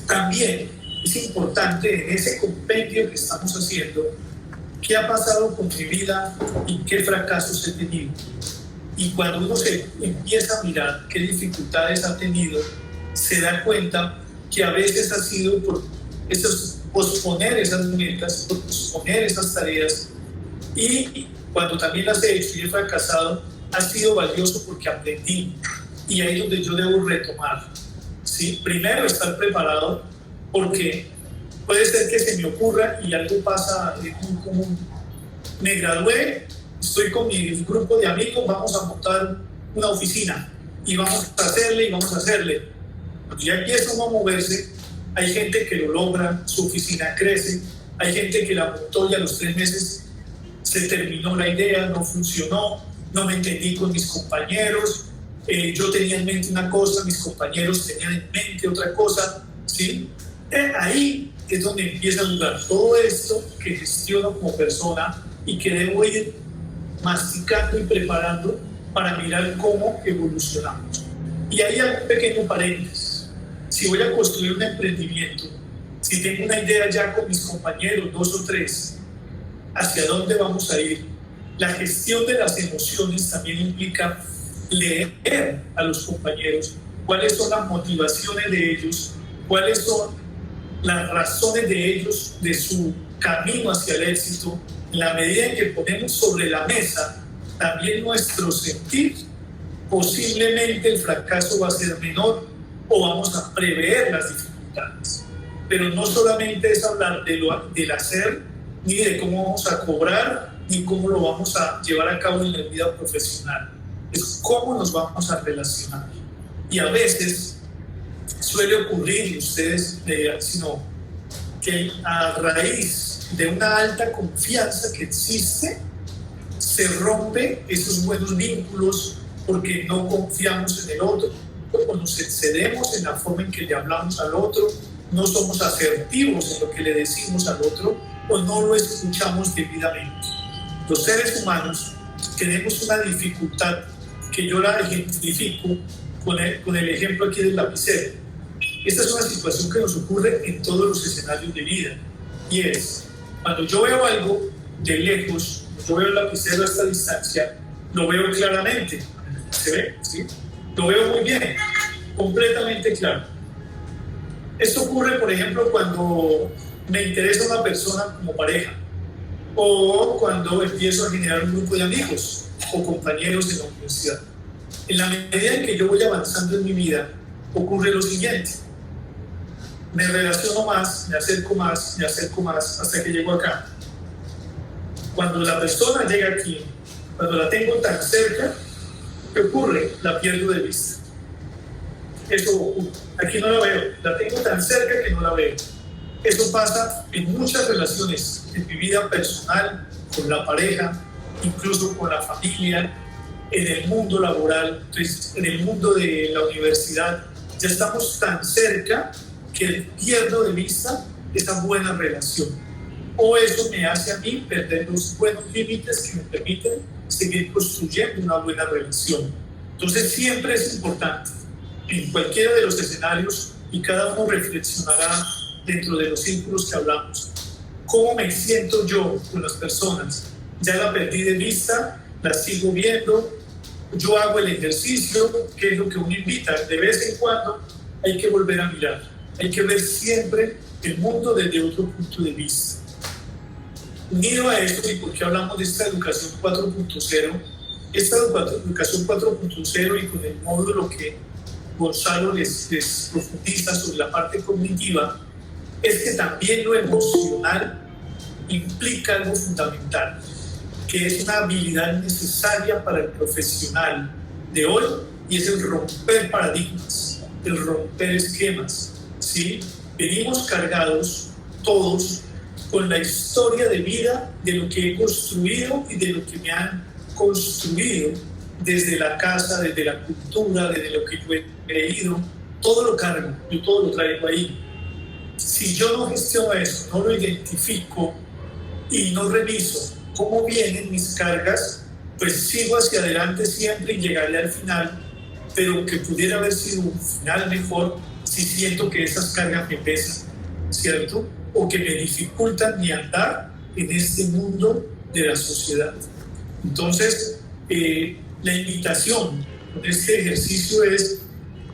Speaker 1: también es importante en ese compendio que estamos haciendo, qué ha pasado con mi vida y qué fracasos he tenido. Y cuando uno se empieza a mirar qué dificultades ha tenido, se da cuenta que a veces ha sido por posponer esas metas, por posponer esas tareas, y cuando también las he hecho y he fracasado, ha sido valioso porque aprendí, y ahí es donde yo debo retomar, ¿sí? Primero, estar preparado, porque puede ser que se me ocurra y algo pasa muy común. Me gradué, estoy con mi grupo de amigos, vamos a montar una oficina y vamos a hacerle. Cuando ya empieza uno a moverse, hay gente que lo logra, su oficina crece, hay gente que la montó y a los 3 meses se terminó la idea, no funcionó, no me entendí con mis compañeros, yo tenía en mente una cosa, mis compañeros tenían en mente otra cosa, ¿sí? Ahí es donde empieza a dudar todo esto que gestiono como persona y que debo ir masticando y preparando para mirar cómo evolucionamos. Y ahí hay un pequeño paréntesis. Si voy a construir un emprendimiento, si tengo una idea ya con mis compañeros, 2 o 3, ¿hacia dónde vamos a ir? La gestión de las emociones también implica leer a los compañeros cuáles son las motivaciones de ellos, cuáles son las razones de ellos, de su camino hacia el éxito. En la medida en que ponemos sobre la mesa también nuestro sentir, posiblemente el fracaso va a ser menor o vamos a prever las dificultades. Pero no solamente es hablar del hacer, ni de cómo vamos a cobrar, ni cómo lo vamos a llevar a cabo en la vida profesional. Es cómo nos vamos a relacionar. Y a veces suele ocurrir, y ustedes me dirán si no, que a raíz de una alta confianza que existe, se rompe esos buenos vínculos porque no confiamos en el otro, o nos excedemos en la forma en que le hablamos al otro, no somos asertivos en lo que le decimos al otro, o no lo escuchamos debidamente. Los seres humanos tenemos una dificultad que yo la ejemplifico con el ejemplo aquí del lapicero. Esta es una situación que nos ocurre en todos los escenarios de vida, y es, cuando yo veo algo de lejos, yo veo el lapicero a esta distancia, lo veo claramente, ¿se ve? ¿Sí? Lo veo muy bien, completamente claro. Esto ocurre, por ejemplo, cuando me interesa una persona como pareja, o cuando empiezo a generar un grupo de amigos o compañeros de la universidad. En la medida en que yo voy avanzando en mi vida, ocurre lo siguiente: me relaciono más, me acerco más, hasta que llego acá. Cuando la persona llega aquí, cuando la tengo tan cerca, ¿qué ocurre? La pierdo de vista. Eso ocurre. Aquí no la veo, la tengo tan cerca que no la veo. Eso pasa en muchas relaciones, en mi vida personal, con la pareja, incluso con la familia, en el mundo laboral, en el mundo de la universidad. Ya estamos tan cerca que pierdo de vista esa buena relación. O eso me hace a mí perder los buenos límites que me permiten seguir construyendo una buena relación. Entonces siempre es importante, en cualquiera de los escenarios, y cada uno reflexionará dentro de los círculos que hablamos, cómo me siento yo con las personas. Ya la perdí de vista, la sigo viendo, yo hago el ejercicio, que es lo que uno invita. De vez en cuando hay que volver a mirar, hay que ver siempre el mundo desde otro punto de vista. Unido a esto, y porque hablamos de esta educación 4.0, esta educación 4.0 y con el módulo que Gonzalo les profundiza sobre la parte cognitiva, es que también lo emocional implica algo fundamental, que es una habilidad necesaria para el profesional de hoy, y es el romper paradigmas, el romper esquemas, ¿sí? Venimos cargados todos con la historia de vida de lo que he construido y de lo que me han construido desde la casa, desde la cultura, desde lo que yo he creído. Todo lo cargo, yo todo lo traigo ahí. Si yo no gestiono eso, no lo identifico y no reviso cómo vienen mis cargas, pues sigo hacia adelante siempre y llegaré al final, pero que pudiera haber sido un final mejor si siento que esas cargas me pesan, ¿cierto? O que me dificultan mi andar en este mundo de la sociedad. Entonces, la invitación con este ejercicio es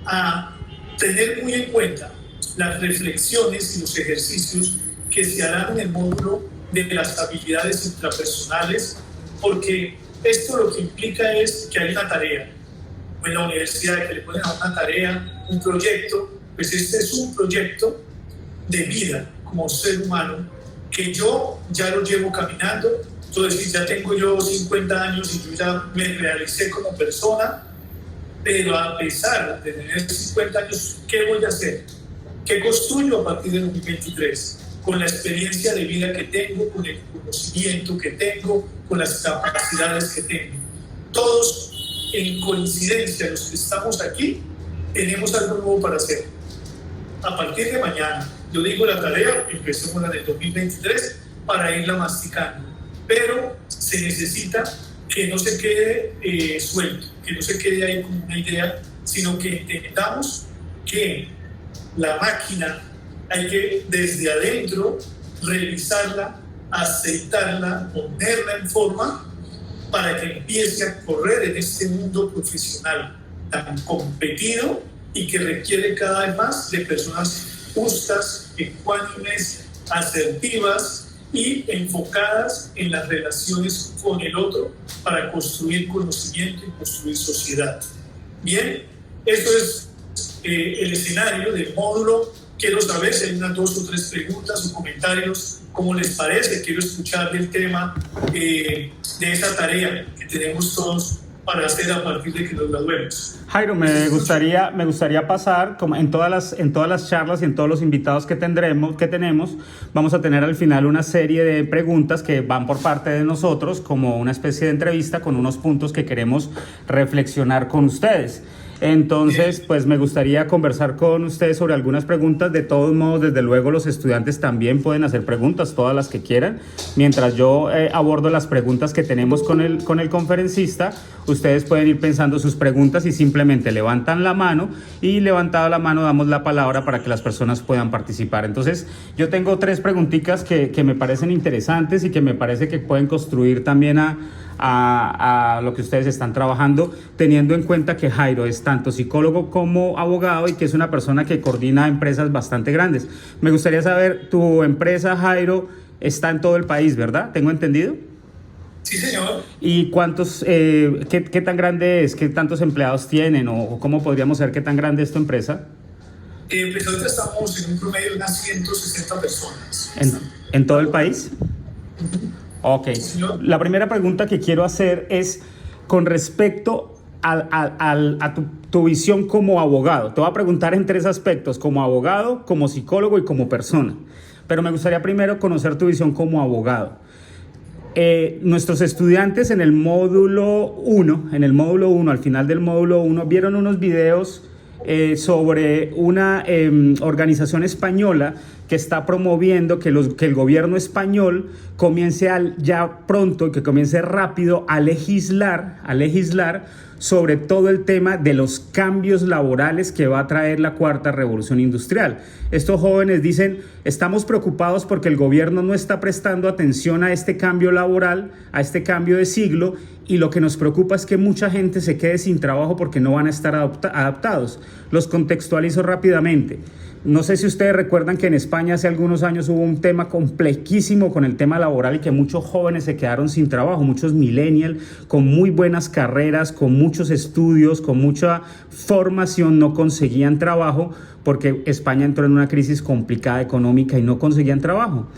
Speaker 1: a tener muy en cuenta las reflexiones y los ejercicios que se harán en el módulo de las habilidades intrapersonales, porque esto lo que implica es que hay una tarea. En la universidad que le ponen a una tarea, un proyecto, pues este es un proyecto de vida como ser humano que yo ya lo llevo caminando. Entonces, ya tengo yo 50 años y yo ya me realicé como persona, pero a pesar de tener 50 años, ¿qué voy a hacer? ¿Qué construyo a partir de 2023? Con la experiencia de vida que tengo, con el conocimiento que tengo, con las capacidades que tengo. Todos, en coincidencia, los que estamos aquí, tenemos algo nuevo para hacer. A partir de mañana, yo digo la tarea, empecemos la del 2023 para irla masticando. Pero se necesita que no se quede suelto, que no se quede ahí como una idea, sino que entendamos que la máquina hay que desde adentro revisarla, aceitarla, ponerla en forma para que empiece a correr en este mundo profesional tan competido y que requiere cada vez más de personas justas, ecuánimes, asertivas y enfocadas en las relaciones con el otro para construir conocimiento y construir sociedad. Bien, esto es el escenario del módulo. Quiero saber si hay unas 2 o 3 preguntas o comentarios, ¿cómo les parece? Quiero escuchar del tema de esa tarea que tenemos todos para hacer a partir de que nos graduemos.
Speaker 4: Jairo, me gustaría pasar, como en todas las charlas y en todos los invitados que tenemos, vamos a tener al final una serie de preguntas que van por parte de nosotros como una especie de entrevista con unos puntos que queremos reflexionar con ustedes. Entonces, pues me gustaría conversar con ustedes sobre algunas preguntas. De todos modos, desde luego, los estudiantes también pueden hacer preguntas, todas las que quieran. Mientras yo abordo las preguntas que tenemos con el conferencista, ustedes pueden ir pensando sus preguntas y simplemente levantan la mano, y levantada la mano damos la palabra para que las personas puedan participar. Entonces, yo tengo 3 preguntitas que me parecen interesantes y que me parece que pueden construir también a lo que ustedes están trabajando, teniendo en cuenta que Jairo es tanto psicólogo como abogado y que es una persona que coordina empresas bastante grandes. Me gustaría saber, tu empresa, Jairo, está en todo el país, ¿verdad? ¿Tengo entendido?
Speaker 1: Sí, señor.
Speaker 4: ¿Y cuántos, qué tan grande es? ¿Qué tantos empleados tienen? ¿O cómo podríamos saber qué tan grande es tu empresa?
Speaker 1: Pues ahorita estamos en un promedio de unas 160 personas.
Speaker 4: ¿En todo el país? Ok. La primera pregunta que quiero hacer es con respecto a tu visión como abogado. Te voy a preguntar en 3 aspectos: como abogado, como psicólogo y como persona. Pero me gustaría primero conocer tu visión como abogado. Nuestros estudiantes en el módulo 1, al final del módulo 1, vieron unos videos sobre una organización española que está promoviendo que el gobierno español comience ya pronto y que comience rápido a legislar sobre todo el tema de los cambios laborales que va a traer la cuarta revolución industrial. Estos jóvenes dicen, estamos preocupados porque el gobierno no está prestando atención a este cambio laboral, a este cambio de siglo, y lo que nos preocupa es que mucha gente se quede sin trabajo porque no van a estar adaptados. Los contextualizo rápidamente. No sé si ustedes recuerdan que en España hace algunos años hubo un tema complejísimo con el tema laboral y que muchos jóvenes se quedaron sin trabajo, muchos millennials con muy buenas carreras, con muchos estudios, con mucha formación, no conseguían trabajo porque España entró en una crisis complicada económica y no conseguían trabajo.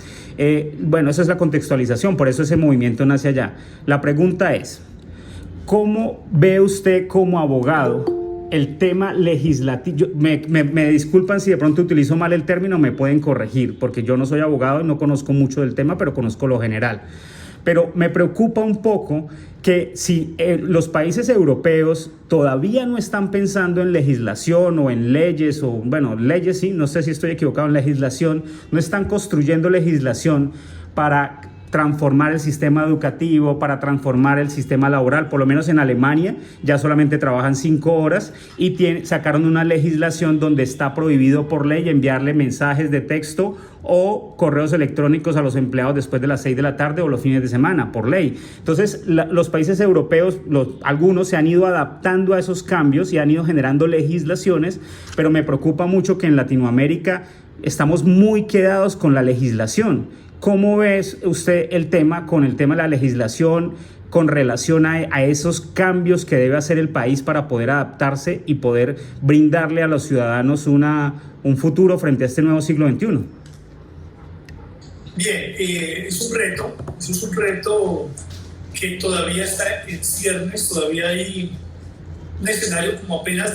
Speaker 4: Bueno, esa es la contextualización, por eso ese movimiento nace allá. La pregunta es, ¿cómo ve usted como abogado el tema legislativo? Me disculpan si de pronto utilizo mal el término, me pueden corregir, porque yo no soy abogado y no conozco mucho del tema, pero conozco lo general. Pero me preocupa un poco que si los países europeos todavía no están pensando en legislación o en leyes, o bueno, leyes sí, no sé si estoy equivocado, en legislación, no están construyendo legislación para transformar el sistema educativo, para transformar el sistema laboral. Por lo menos en Alemania ya solamente trabajan 5 horas y sacaron una legislación donde está prohibido por ley enviarle mensajes de texto o correos electrónicos a los empleados después de las 6 de la tarde o los fines de semana, por ley. Entonces, los países europeos, algunos se han ido adaptando a esos cambios y han ido generando legislaciones, pero me preocupa mucho que en Latinoamérica estamos muy quedados con la legislación. ¿Cómo ves usted el tema con el tema de la legislación con relación a esos cambios que debe hacer el país para poder adaptarse y poder brindarle a los ciudadanos un futuro frente a este nuevo siglo XXI?
Speaker 1: Bien, es un reto que todavía está en ciernes, todavía hay un escenario como apenas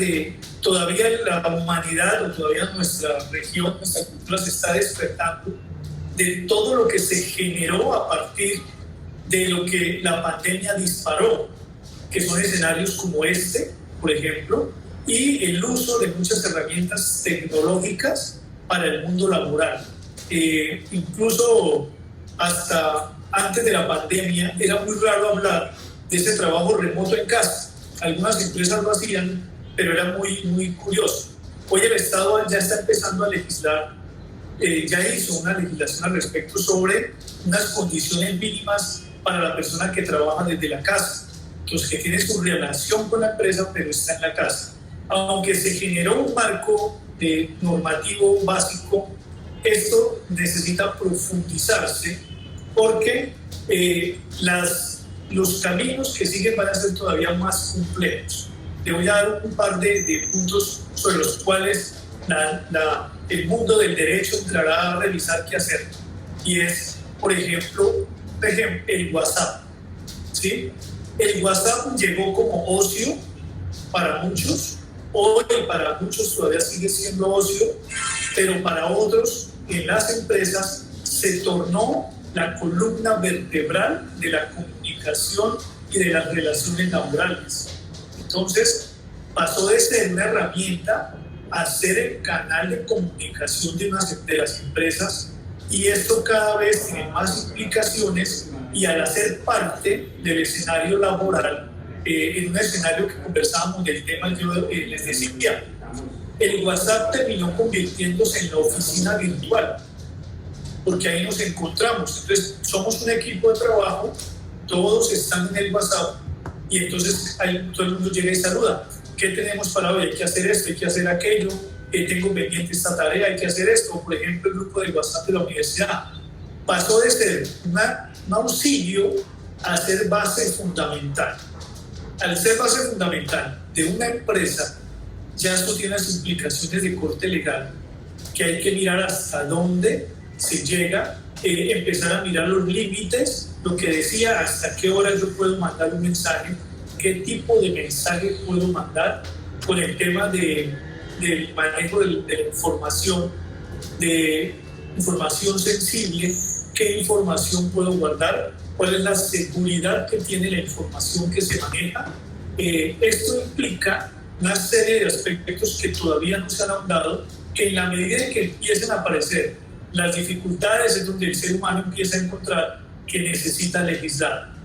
Speaker 1: todavía la humanidad o todavía nuestra región, nuestra cultura se está despertando de todo lo que se generó a partir de lo que la pandemia disparó, que son escenarios como este, por ejemplo, y el uso de muchas herramientas tecnológicas para el mundo laboral. Incluso hasta antes de la pandemia era muy raro hablar de ese trabajo remoto en casa. Algunas empresas lo hacían, pero era muy curioso. Hoy el Estado ya está empezando a legislar, ya hizo una legislación al respecto sobre unas condiciones mínimas para la persona que trabaja desde la casa, entonces que tiene su relación con la empresa pero está en la casa. Aunque se generó un marco normativo básico, esto necesita profundizarse porque los caminos que siguen van a ser todavía más complejos. Te voy a dar un par de puntos sobre los cuales el mundo del derecho entrará a revisar qué hacer. Y es, por ejemplo, el WhatsApp. ¿Sí? El WhatsApp llegó como ocio para muchos. Hoy para muchos todavía sigue siendo ocio, pero para otros en las empresas se tornó la columna vertebral de la comunicación y de las relaciones laborales. Entonces pasó de ser una herramienta a ser el canal de comunicación de las empresas, y esto cada vez tiene más implicaciones, y al hacer parte del escenario laboral, en un escenario que conversábamos del tema, yo les decía, el WhatsApp terminó convirtiéndose en la oficina virtual, porque ahí nos encontramos. Entonces somos un equipo de trabajo, todos están en el WhatsApp, y entonces ahí todo el mundo llega y saluda. ¿Qué tenemos para hoy? Hay que hacer esto, hay que hacer aquello, tengo pendiente esta tarea, hay que hacer esto. Por ejemplo, el grupo de WhatsApp de la universidad pasó de ser un auxilio a ser base fundamental. Al ser base fundamental de una empresa, ya esto tiene las implicaciones de corte legal, que hay que mirar hasta dónde se llega, empezar a mirar los límites, lo que decía, hasta qué hora yo puedo mandar un mensaje, qué tipo de mensaje puedo mandar, con el tema del manejo de información sensible, qué información puedo guardar, cuál es la seguridad que tiene la información que se maneja. Esto implica una serie de aspectos que todavía no se han ahondado, que en la medida en que empiecen a aparecer las dificultades es donde el ser humano empieza a encontrar que necesita legislar.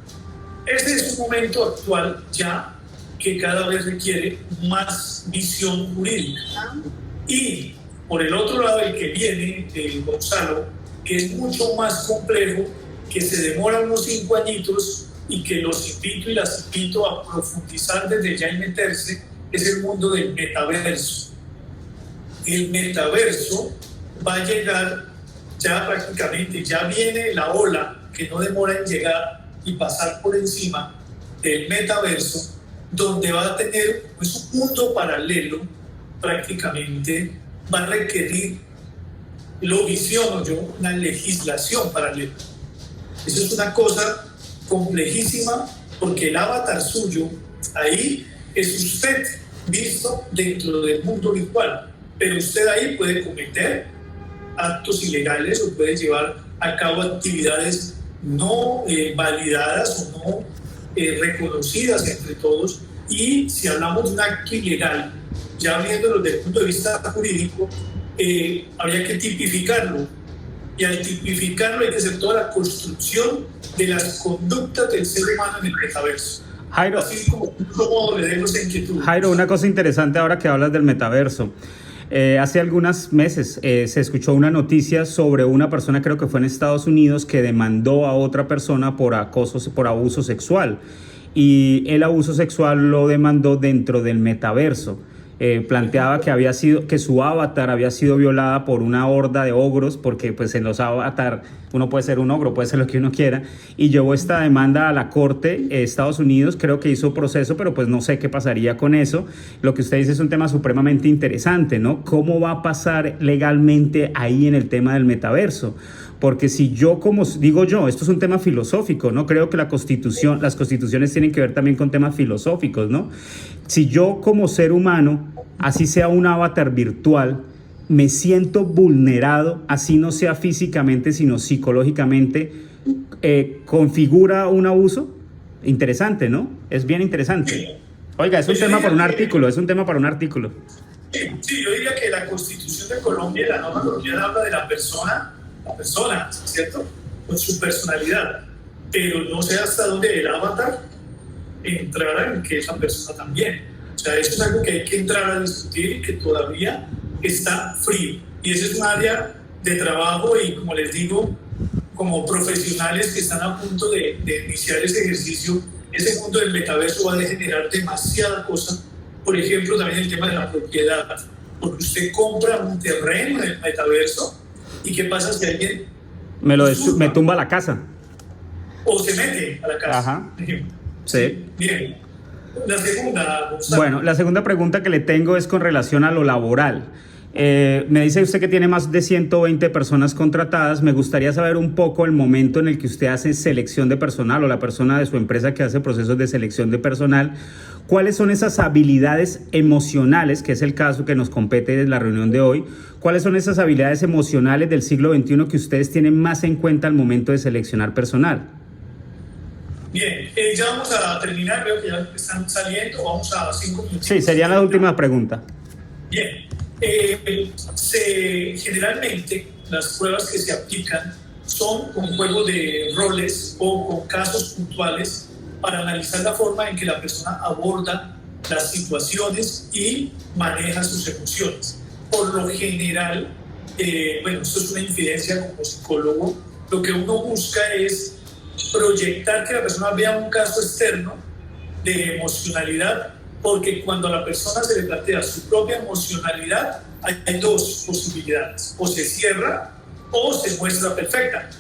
Speaker 1: Este es un momento actual ya que cada vez requiere más visión jurídica. Y por el otro lado, el que viene, Gonzalo, que es mucho más complejo, que se demora unos 5 añitos y que los invito y las invito a profundizar desde ya y meterse, es el mundo del metaverso. El metaverso va a llegar ya prácticamente, ya viene la ola que no demora en llegar y pasar por encima del metaverso, donde va a tener pues, un mundo paralelo prácticamente, va a requerir, lo visiono yo, una legislación paralela. Eso es una cosa complejísima porque el avatar suyo ahí es usted visto dentro del mundo virtual, pero usted ahí puede cometer actos ilegales o puede llevar a cabo actividades no validadas o no reconocidas entre todos. Y si hablamos de un acto ilegal, ya viéndolo desde el punto de vista jurídico, habría que tipificarlo. Y al tipificarlo hay que hacer toda la construcción de las conductas del ser humano en el metaverso.
Speaker 4: Jairo,
Speaker 1: así como le demos inquietud.
Speaker 4: Jairo, una cosa interesante ahora que hablas del metaverso. Hace algunos meses se escuchó una noticia sobre una persona, creo que fue en Estados Unidos, que demandó a otra persona por acoso, por abuso sexual. Y el abuso sexual lo demandó dentro del metaverso. Planteaba que su avatar había sido violada por una horda de ogros, porque pues en los avatar uno puede ser un ogro, puede ser lo que uno quiera, y llevó esta demanda a la corte de Estados Unidos. Creo que hizo proceso, pero pues no sé qué pasaría con eso. Lo que usted dice es un tema supremamente interesante, ¿no? ¿Cómo va a pasar legalmente ahí en el tema del metaverso? Porque si yo, como digo yo, esto es un tema filosófico, ¿no? Creo que las constituciones tienen que ver también con temas filosóficos, ¿no? Si yo como ser humano, así sea un avatar virtual, me siento vulnerado, así no sea físicamente, sino psicológicamente, ¿configura un abuso? Interesante, ¿no? Es bien interesante. Oiga, es un tema para un artículo,
Speaker 1: Sí, yo diría que la Constitución de Colombia, la norma colombiana habla de la persona, ¿cierto? Con su personalidad, pero no sé hasta dónde el avatar entrará en que esa persona también. O sea, eso es algo que hay que entrar a discutir y que todavía está frío. Y ese es un área de trabajo y, como les digo, como profesionales que están a punto de iniciar ese ejercicio, ese mundo del metaverso va a generar demasiada cosa. Por ejemplo, también el tema de la propiedad, porque usted compra un terreno en el metaverso y ¿qué pasa si alguien
Speaker 4: me tumba la casa?
Speaker 1: O se mete a la casa.
Speaker 4: Ajá. Sí.
Speaker 1: Bien. La segunda.
Speaker 4: Bueno, la segunda pregunta que le tengo es con relación a lo laboral. Me dice usted que tiene más de 120 personas contratadas. Me gustaría saber un poco el momento en el que usted hace selección de personal o la persona de su empresa que hace procesos de selección de personal. ¿Cuáles son esas habilidades emocionales, que es el caso que nos compete en la reunión de hoy? ¿Cuáles son esas habilidades emocionales del siglo XXI que ustedes tienen más en cuenta al momento de seleccionar personal?
Speaker 1: Bien, ya vamos a terminar, veo que ya están saliendo, vamos a 5 minutos.
Speaker 4: Sí, sería la última pregunta.
Speaker 1: Bien, generalmente las pruebas que se aplican son con juegos de roles o con casos puntuales para analizar la forma en que la persona aborda las situaciones y maneja sus emociones. Por lo general, esto es una infidencia como psicólogo, lo que uno busca es proyectar que la persona vea un caso externo de emocionalidad, porque cuando a la persona se le plantea su propia emocionalidad, hay dos posibilidades: o se cierra o se muestra perfecta.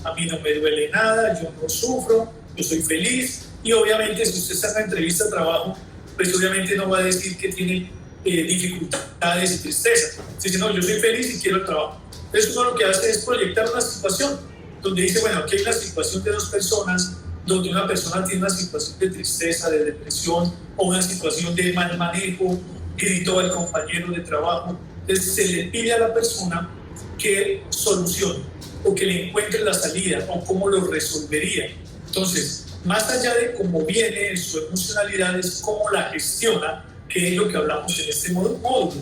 Speaker 1: A mí no me duele nada, yo no sufro, yo soy feliz. Y obviamente si usted está en una entrevista de trabajo, pues obviamente no va a decir que tiene dificultades y tristeza. Dice, no, yo soy feliz y quiero el trabajo. Entonces uno lo que hace es proyectar una situación donde dice, bueno, aquí hay la situación de dos personas, donde una persona tiene una situación de tristeza, de depresión, o una situación de mal manejo, gritó al compañero de trabajo. Entonces se le pide a la persona que solucione, o que le encuentre la salida, o cómo lo resolvería. Entonces, más allá de cómo viene en su emocionalidad, es cómo la gestiona, que es lo que hablamos en este módulo.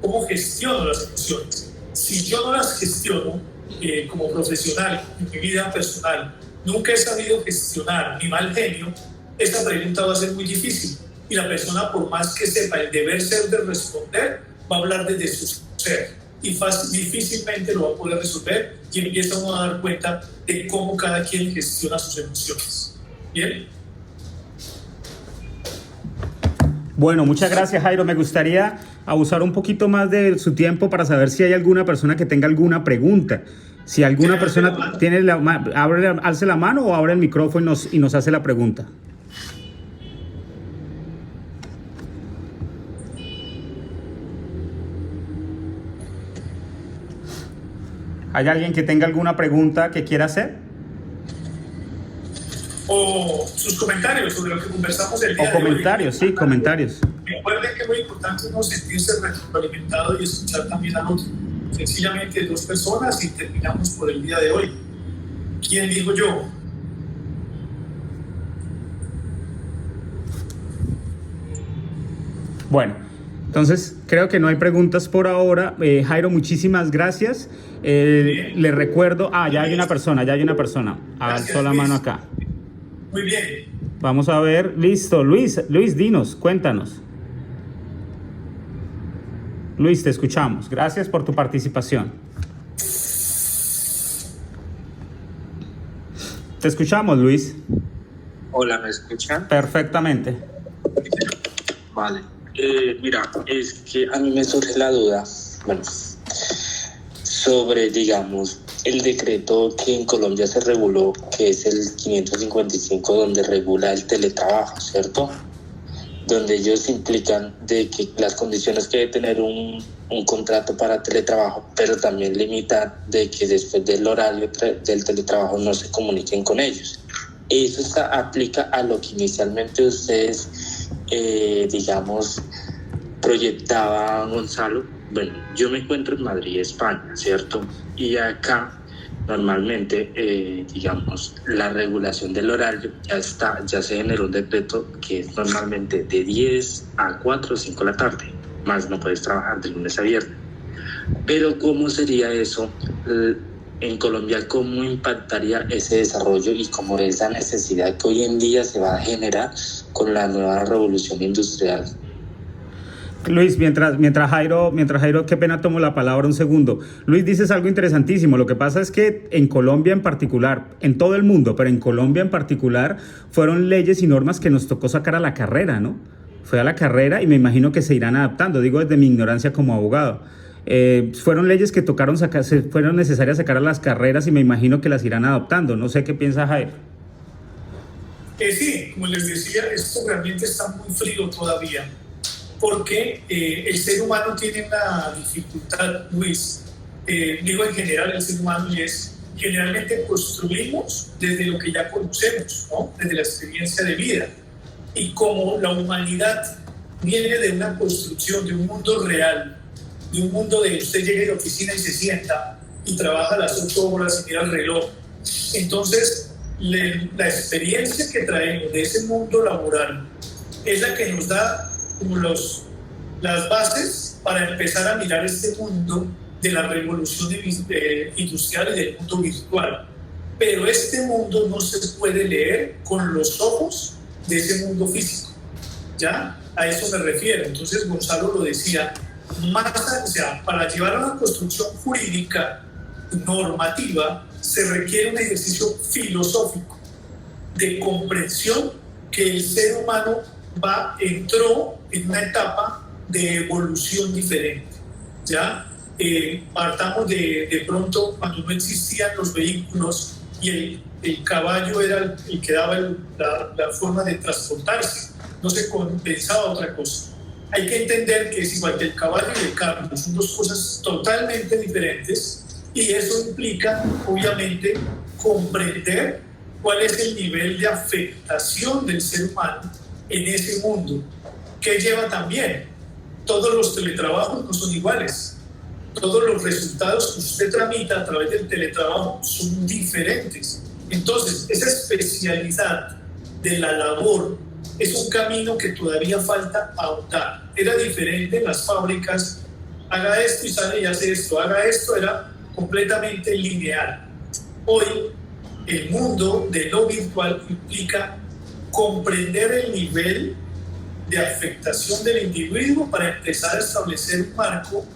Speaker 1: ¿Cómo gestiono las emociones? Si yo no las gestiono como profesional, en mi vida personal, nunca he sabido gestionar mi mal genio, esta pregunta va a ser muy difícil, y la persona, por más que sepa el deber ser de responder, va a hablar desde su ser y difícilmente lo va a poder resolver, y empieza uno a dar cuenta de cómo cada quien gestiona sus emociones. ¿Bien?
Speaker 4: Bueno, muchas gracias, Jairo. Me gustaría abusar un poquito más de su tiempo para saber si hay alguna persona que tenga alguna pregunta. Si alguna persona tiene alce la mano o abre el micrófono y nos hace la pregunta. ¿Hay alguien que tenga alguna pregunta que quiera hacer?
Speaker 1: O sus comentarios sobre lo que conversamos el día de hoy.
Speaker 4: O comentarios, sí, comentarios.
Speaker 1: Recuerden que es muy importante uno sentirse retroalimentado y escuchar también al otro. Sencillamente 2 personas y terminamos por el día de hoy. ¿Quién digo yo?
Speaker 4: Bueno, entonces creo que no hay preguntas por ahora. Jairo, muchísimas gracias. Le recuerdo, ya hay una persona, alzó la mano acá.
Speaker 1: Muy bien.
Speaker 4: Vamos a ver, listo. Luis, dinos, cuéntanos. Luis, te escuchamos. Gracias por tu participación. Te escuchamos, Luis.
Speaker 5: Hola, ¿me escuchan?
Speaker 4: Perfectamente.
Speaker 5: Vale. Mira, es que a mí me surge la duda, bueno, sobre, digamos, el decreto que en Colombia se reguló, que es el 555, donde regula el teletrabajo, ¿cierto? Donde ellos implican de que las condiciones que debe tener un contrato para teletrabajo, pero también limitan de que después del horario del teletrabajo no se comuniquen con ellos. Eso aplica a lo que inicialmente ustedes, digamos, proyectaba Gonzalo. Bueno, yo me encuentro en Madrid, España, ¿cierto? Y acá normalmente, digamos, la regulación del horario ya se generó un decreto que es normalmente de 10 a 4 o 5 de la tarde, más no puedes trabajar de lunes a viernes. Pero ¿cómo sería eso en Colombia? ¿Cómo impactaría ese desarrollo y cómo es la necesidad que hoy en día se va a generar con la nueva revolución industrial?
Speaker 4: Luis, mientras Jairo, qué pena tomo la palabra un segundo. Luis, dices algo interesantísimo. Lo que pasa es que en Colombia en particular, en todo el mundo, pero en Colombia en particular, fueron leyes y normas que nos tocó sacar a la carrera, ¿no? Fue a la carrera y me imagino que se irán adaptando, digo desde mi ignorancia como abogado. Fueron leyes que fueron necesarias sacar a las carreras y me imagino que las irán adoptando. No sé qué piensa Jairo.
Speaker 1: Sí, como les decía, esto realmente está muy frío todavía, porque el ser humano tiene una dificultad, Luis, digo en general el ser humano, y es generalmente construimos desde lo que ya conocemos, ¿no? Desde la experiencia de vida. Y como la humanidad viene de una construcción, de un mundo real, de un mundo de usted llega a la oficina y se sienta y trabaja las 8 horas y mira el reloj. Entonces, la experiencia que traemos de ese mundo laboral es la que nos da como las bases para empezar a mirar este mundo de la revolución industrial y del mundo virtual. Pero este mundo no se puede leer con los ojos de ese mundo físico, ¿ya? A eso me refiero. Entonces Gonzalo lo decía, o sea, para llevar a una construcción jurídica normativa se requiere un ejercicio filosófico de comprensión que el ser humano entró en una etapa de evolución diferente, ¿ya? Partamos de pronto cuando no existían los vehículos y el caballo era el que daba la forma de transportarse, no se pensaba otra cosa. Hay que entender que es igual que el caballo y el carro, son 2 cosas totalmente diferentes, y eso implica obviamente comprender cuál es el nivel de afectación del ser humano en ese mundo, que lleva también. Todos los teletrabajos no son iguales. Todos los resultados que usted tramita a través del teletrabajo son diferentes. Entonces, esa especialidad de la labor es un camino que todavía falta ahondar. Era diferente en las fábricas, haga esto y sale y hace esto, haga esto, era completamente lineal. Hoy, el mundo de lo virtual implica comprender el nivel de afectación del individuo para empezar a establecer un marco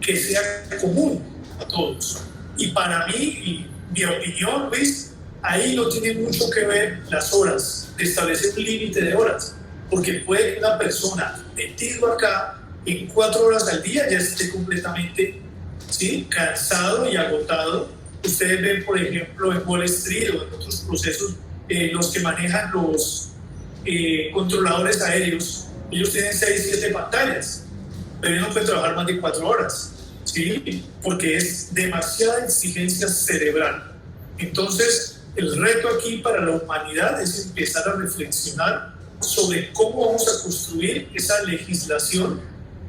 Speaker 1: que sea común a todos. Y para mí, y mi opinión, Luis, ahí no tiene mucho que ver las horas, de establecer un límite de horas, porque puede que una persona metido acá en 4 horas al día ya esté completamente, ¿sí?, cansado y agotado. Ustedes ven, por ejemplo, en Wall Street o en otros procesos, los que manejan los controladores aéreos, ellos tienen 6, 7 pantallas, pero ellos no pueden trabajar más de 4 horas, ¿sí?, porque es demasiada exigencia cerebral. Entonces, el reto aquí para la humanidad es empezar a reflexionar sobre cómo vamos a construir esa legislación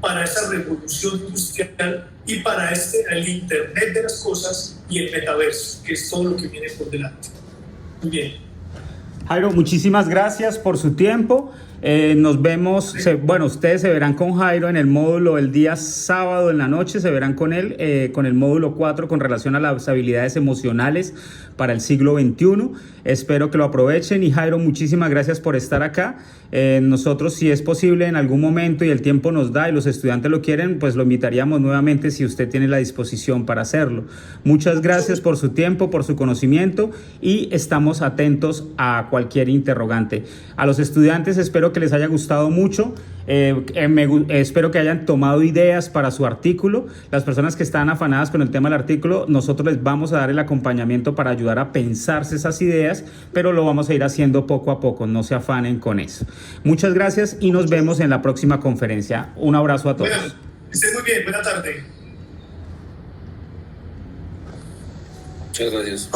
Speaker 1: para esa revolución industrial y para el Internet de las cosas y el metaverso, que es todo lo que viene por delante. Muy bien.
Speaker 4: Jairo, muchísimas gracias por su tiempo. Nos vemos, bueno, ustedes se verán con Jairo en el módulo el día sábado en la noche, se verán con él, con el módulo 4 con relación a las habilidades emocionales para el siglo XXI. Espero que lo aprovechen y Jairo, muchísimas gracias por estar acá. Nosotros, si es posible en algún momento y el tiempo nos da y los estudiantes lo quieren, pues lo invitaríamos nuevamente si usted tiene la disposición para hacerlo. Muchas gracias por su tiempo, por su conocimiento y estamos atentos a cualquier interrogante. A los estudiantes espero que les haya gustado mucho. Espero que hayan tomado ideas para su artículo. Las personas que están afanadas con el tema del artículo, nosotros les vamos a dar el acompañamiento para ayudar a pensarse esas ideas, pero lo vamos a ir haciendo poco a poco, no se afanen con eso. Muchas gracias y nos vemos en la próxima conferencia. Un abrazo a todos.
Speaker 1: Bueno, estén muy bien, buena tarde.
Speaker 5: Muchas gracias.